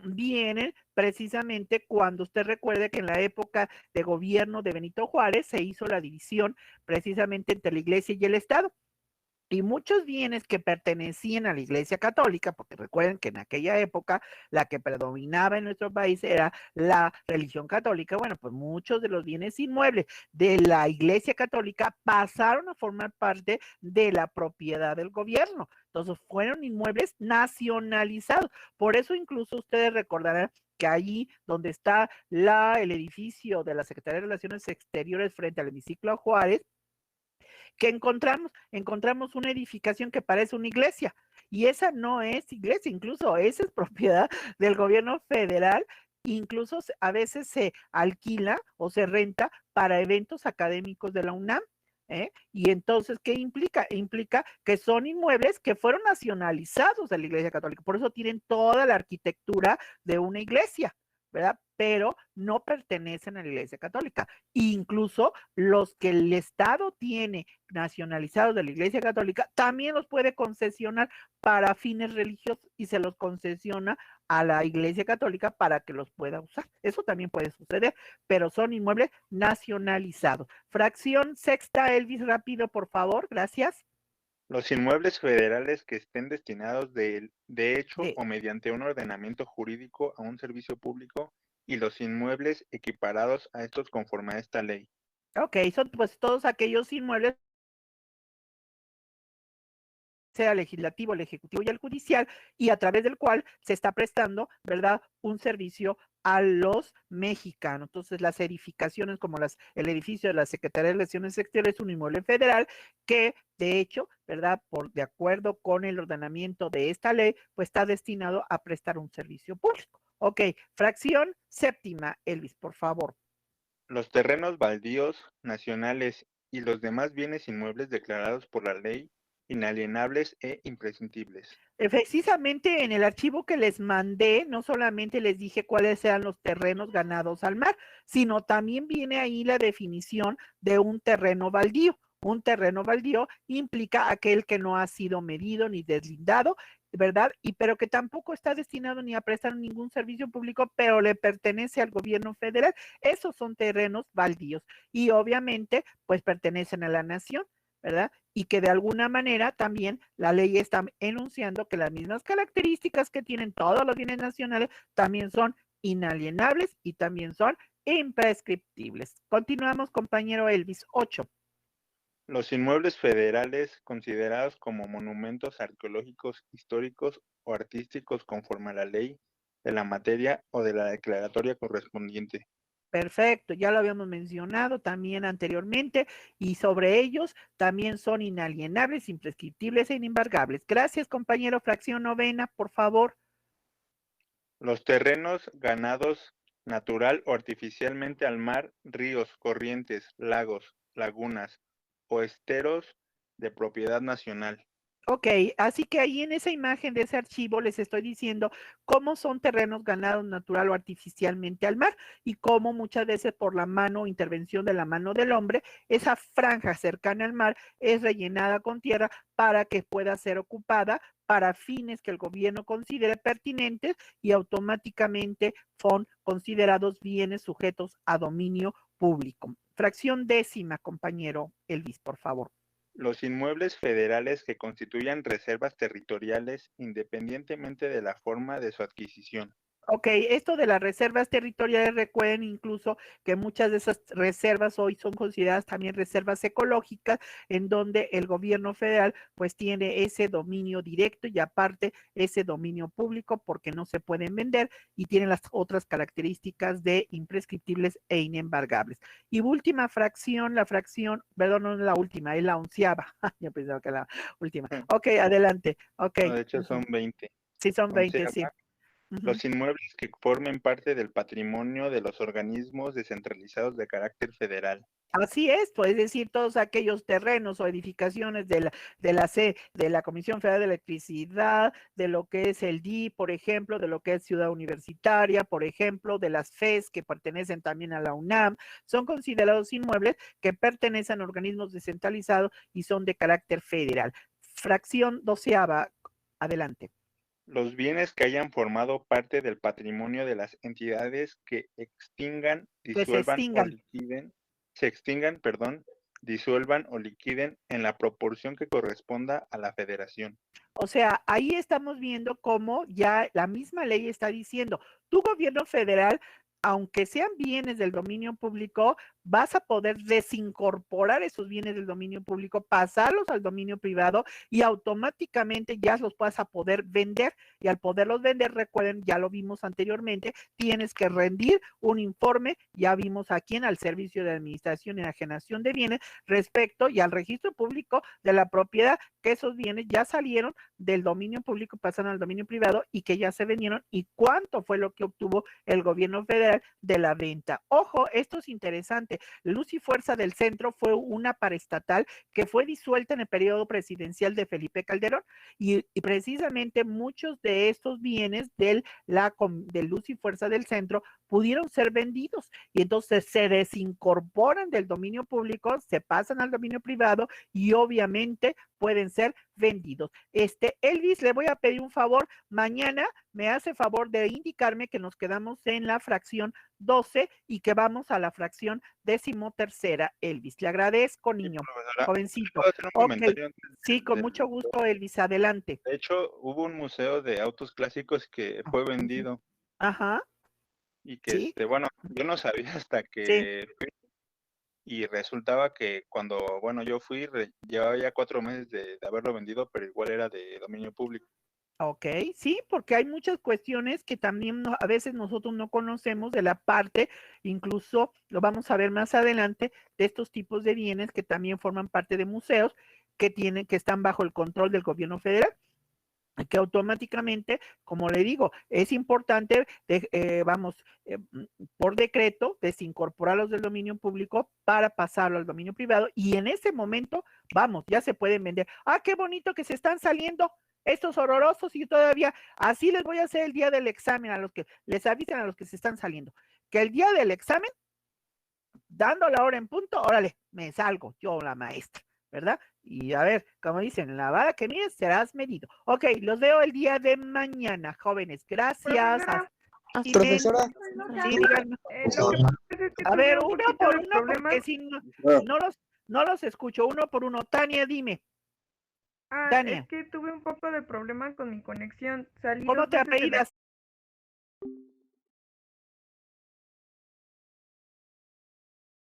vienen precisamente cuando usted recuerde que en la época de gobierno de Benito Juárez se hizo la división precisamente entre la iglesia y el Estado. Y muchos bienes que pertenecían a la Iglesia Católica, porque recuerden que en aquella época la que predominaba en nuestro país era la religión católica, bueno, pues muchos de los bienes inmuebles de la Iglesia Católica pasaron a formar parte de la propiedad del gobierno. Entonces fueron inmuebles nacionalizados. Por eso incluso ustedes recordarán que allí donde está el edificio de la Secretaría de Relaciones Exteriores frente al hemiciclo Juárez, que encontramos una edificación que parece una iglesia, y esa no es iglesia, incluso esa es propiedad del gobierno federal, incluso a veces se alquila o se renta para eventos académicos de la UNAM. Y entonces, ¿qué implica? Implica que son inmuebles que fueron nacionalizados de la Iglesia Católica, por eso tienen toda la arquitectura de una iglesia, ¿verdad? Pero no pertenecen a la Iglesia Católica. Incluso los que el Estado tiene nacionalizados de la Iglesia Católica, también los puede concesionar para fines religiosos y se los concesiona a la Iglesia Católica para que los pueda usar. Eso también puede suceder, pero son inmuebles nacionalizados. Fracción sexta, Elvis, rápido, por favor, gracias. Los inmuebles federales que estén destinados de hecho o mediante un ordenamiento jurídico a un servicio público y los inmuebles equiparados a estos conforme a esta ley. Ok, son pues todos aquellos inmuebles, sea legislativo, el ejecutivo y el judicial, y a través del cual se está prestando, ¿verdad?, un servicio a los mexicanos. Entonces, las edificaciones como el edificio de la Secretaría de Relaciones Exteriores es un inmueble federal que, de hecho, ¿verdad?, de acuerdo con el ordenamiento de esta ley, pues está destinado a prestar un servicio público. Ok, fracción séptima, Elvis, por favor. Los terrenos baldíos nacionales y los demás bienes inmuebles declarados por la ley inalienables e imprescindibles. Precisamente en el archivo que les mandé, no solamente les dije cuáles eran los terrenos ganados al mar, sino también viene ahí la definición de un terreno baldío. Un terreno baldío implica aquel que no ha sido medido ni deslindado ¿verdad? Pero que tampoco está destinado ni a prestar ningún servicio público, pero le pertenece al gobierno federal. Esos son terrenos baldíos y obviamente pues pertenecen a la nación, ¿verdad? Y que de alguna manera también la ley está enunciando que las mismas características que tienen todos los bienes nacionales también son inalienables y también son imprescriptibles. Continuamos, compañero Elvis. 8. Los inmuebles federales considerados como monumentos arqueológicos, históricos o artísticos conforme a la ley de la materia o de la declaratoria correspondiente. Perfecto, ya lo habíamos mencionado también anteriormente y sobre ellos también son inalienables, imprescriptibles e inembargables. Gracias, compañero. Fracción 9, por favor. Los terrenos ganados natural o artificialmente al mar, ríos, corrientes, lagos, lagunas o esteros de propiedad nacional. Ok, así que ahí en esa imagen de ese archivo les estoy diciendo cómo son terrenos ganados natural o artificialmente al mar y cómo muchas veces por la mano o intervención de la mano del hombre, esa franja cercana al mar es rellenada con tierra para que pueda ser ocupada para fines que el gobierno considere pertinentes y automáticamente son considerados bienes sujetos a dominio público. Fracción 10, compañero Elvis, por favor. Los inmuebles federales que constituyan reservas territoriales independientemente de la forma de su adquisición. Ok, esto de las reservas territoriales, recuerden incluso que muchas de esas reservas hoy son consideradas también reservas ecológicas, en donde el gobierno federal pues tiene ese dominio directo y aparte ese dominio público porque no se pueden vender y tienen las otras características de imprescriptibles e inembargables. Y última fracción, la fracción, perdón, no es la última, es la 11ª. Yo pensaba que la última. Ok, adelante. Ok. No, de hecho son 20. Sí, son 20, sí. Los inmuebles que formen parte del patrimonio de los organismos descentralizados de carácter federal. Así es, pues, es decir, todos aquellos terrenos o edificaciones de la Comisión Federal de Electricidad, de lo que es el DI, por ejemplo, de lo que es Ciudad Universitaria, por ejemplo, de las FES que pertenecen también a la UNAM, son considerados inmuebles que pertenecen a organismos descentralizados y son de carácter federal. Fracción 12ª, adelante. Los bienes que hayan formado parte del patrimonio de las entidades que extingan, disuelvan o liquiden, disuelvan o liquiden en la proporción que corresponda a la federación. O sea, ahí estamos viendo cómo ya la misma ley está diciendo, tu gobierno federal, aunque sean bienes del dominio público, vas a poder desincorporar esos bienes del dominio público, pasarlos al dominio privado y automáticamente ya los vas a poder vender. Y al poderlos vender, recuerden, ya lo vimos anteriormente, tienes que rendir un informe, ya vimos aquí al Servicio de Administración y Enajenación de Bienes, respecto y al registro público de la propiedad, que esos bienes ya salieron del dominio público, pasaron al dominio privado y que ya se vendieron y cuánto fue lo que obtuvo el gobierno federal de la venta. Ojo, esto es interesante. Luz y Fuerza del Centro fue una paraestatal que fue disuelta en el periodo presidencial de Felipe Calderón y precisamente muchos de estos bienes de Luz y Fuerza del Centro pudieron ser vendidos y entonces se desincorporan del dominio público, se pasan al dominio privado y obviamente pueden ser vendidos. Elvis, le voy a pedir un favor, mañana me hace favor de indicarme que nos quedamos en la fracción 12 y que vamos a la fracción 13ª, Elvis. Le agradezco, niño, jovencito. Okay. Sí, con mucho gusto, Elvis, adelante. De hecho, hubo un museo de autos clásicos que fue vendido. Ajá. Y que, bueno, yo no sabía hasta que fui, y resultaba que cuando, bueno, yo fui, llevaba ya 4 meses de haberlo vendido, pero igual era de dominio público. Ok, sí, porque hay muchas cuestiones que también a veces nosotros no conocemos de la parte, incluso lo vamos a ver más adelante, de estos tipos de bienes que también forman parte de museos que están bajo el control del gobierno federal, que automáticamente, como le digo, es importante, por decreto, desincorporarlos del dominio público para pasarlo al dominio privado y en ese momento, ya se pueden vender. ¡Ah, qué bonito que se están saliendo estos horrorosos! Y todavía, así les voy a hacer el día del examen, a los que les avisen a los que se están saliendo, que el día del examen, dando la hora en punto, órale, me salgo, yo la maestra. ¿verdad? Y a ver, como dicen, la vara que mides serás medido. Ok, los veo el día de mañana, jóvenes. Gracias. Profesora. Sí, díganme. A ver, uno por uno, porque si no los escucho, uno por uno. Tania, dime. Tania. Es que tuve un poco de problema con mi conexión. Salí ¿Cómo te apellidas?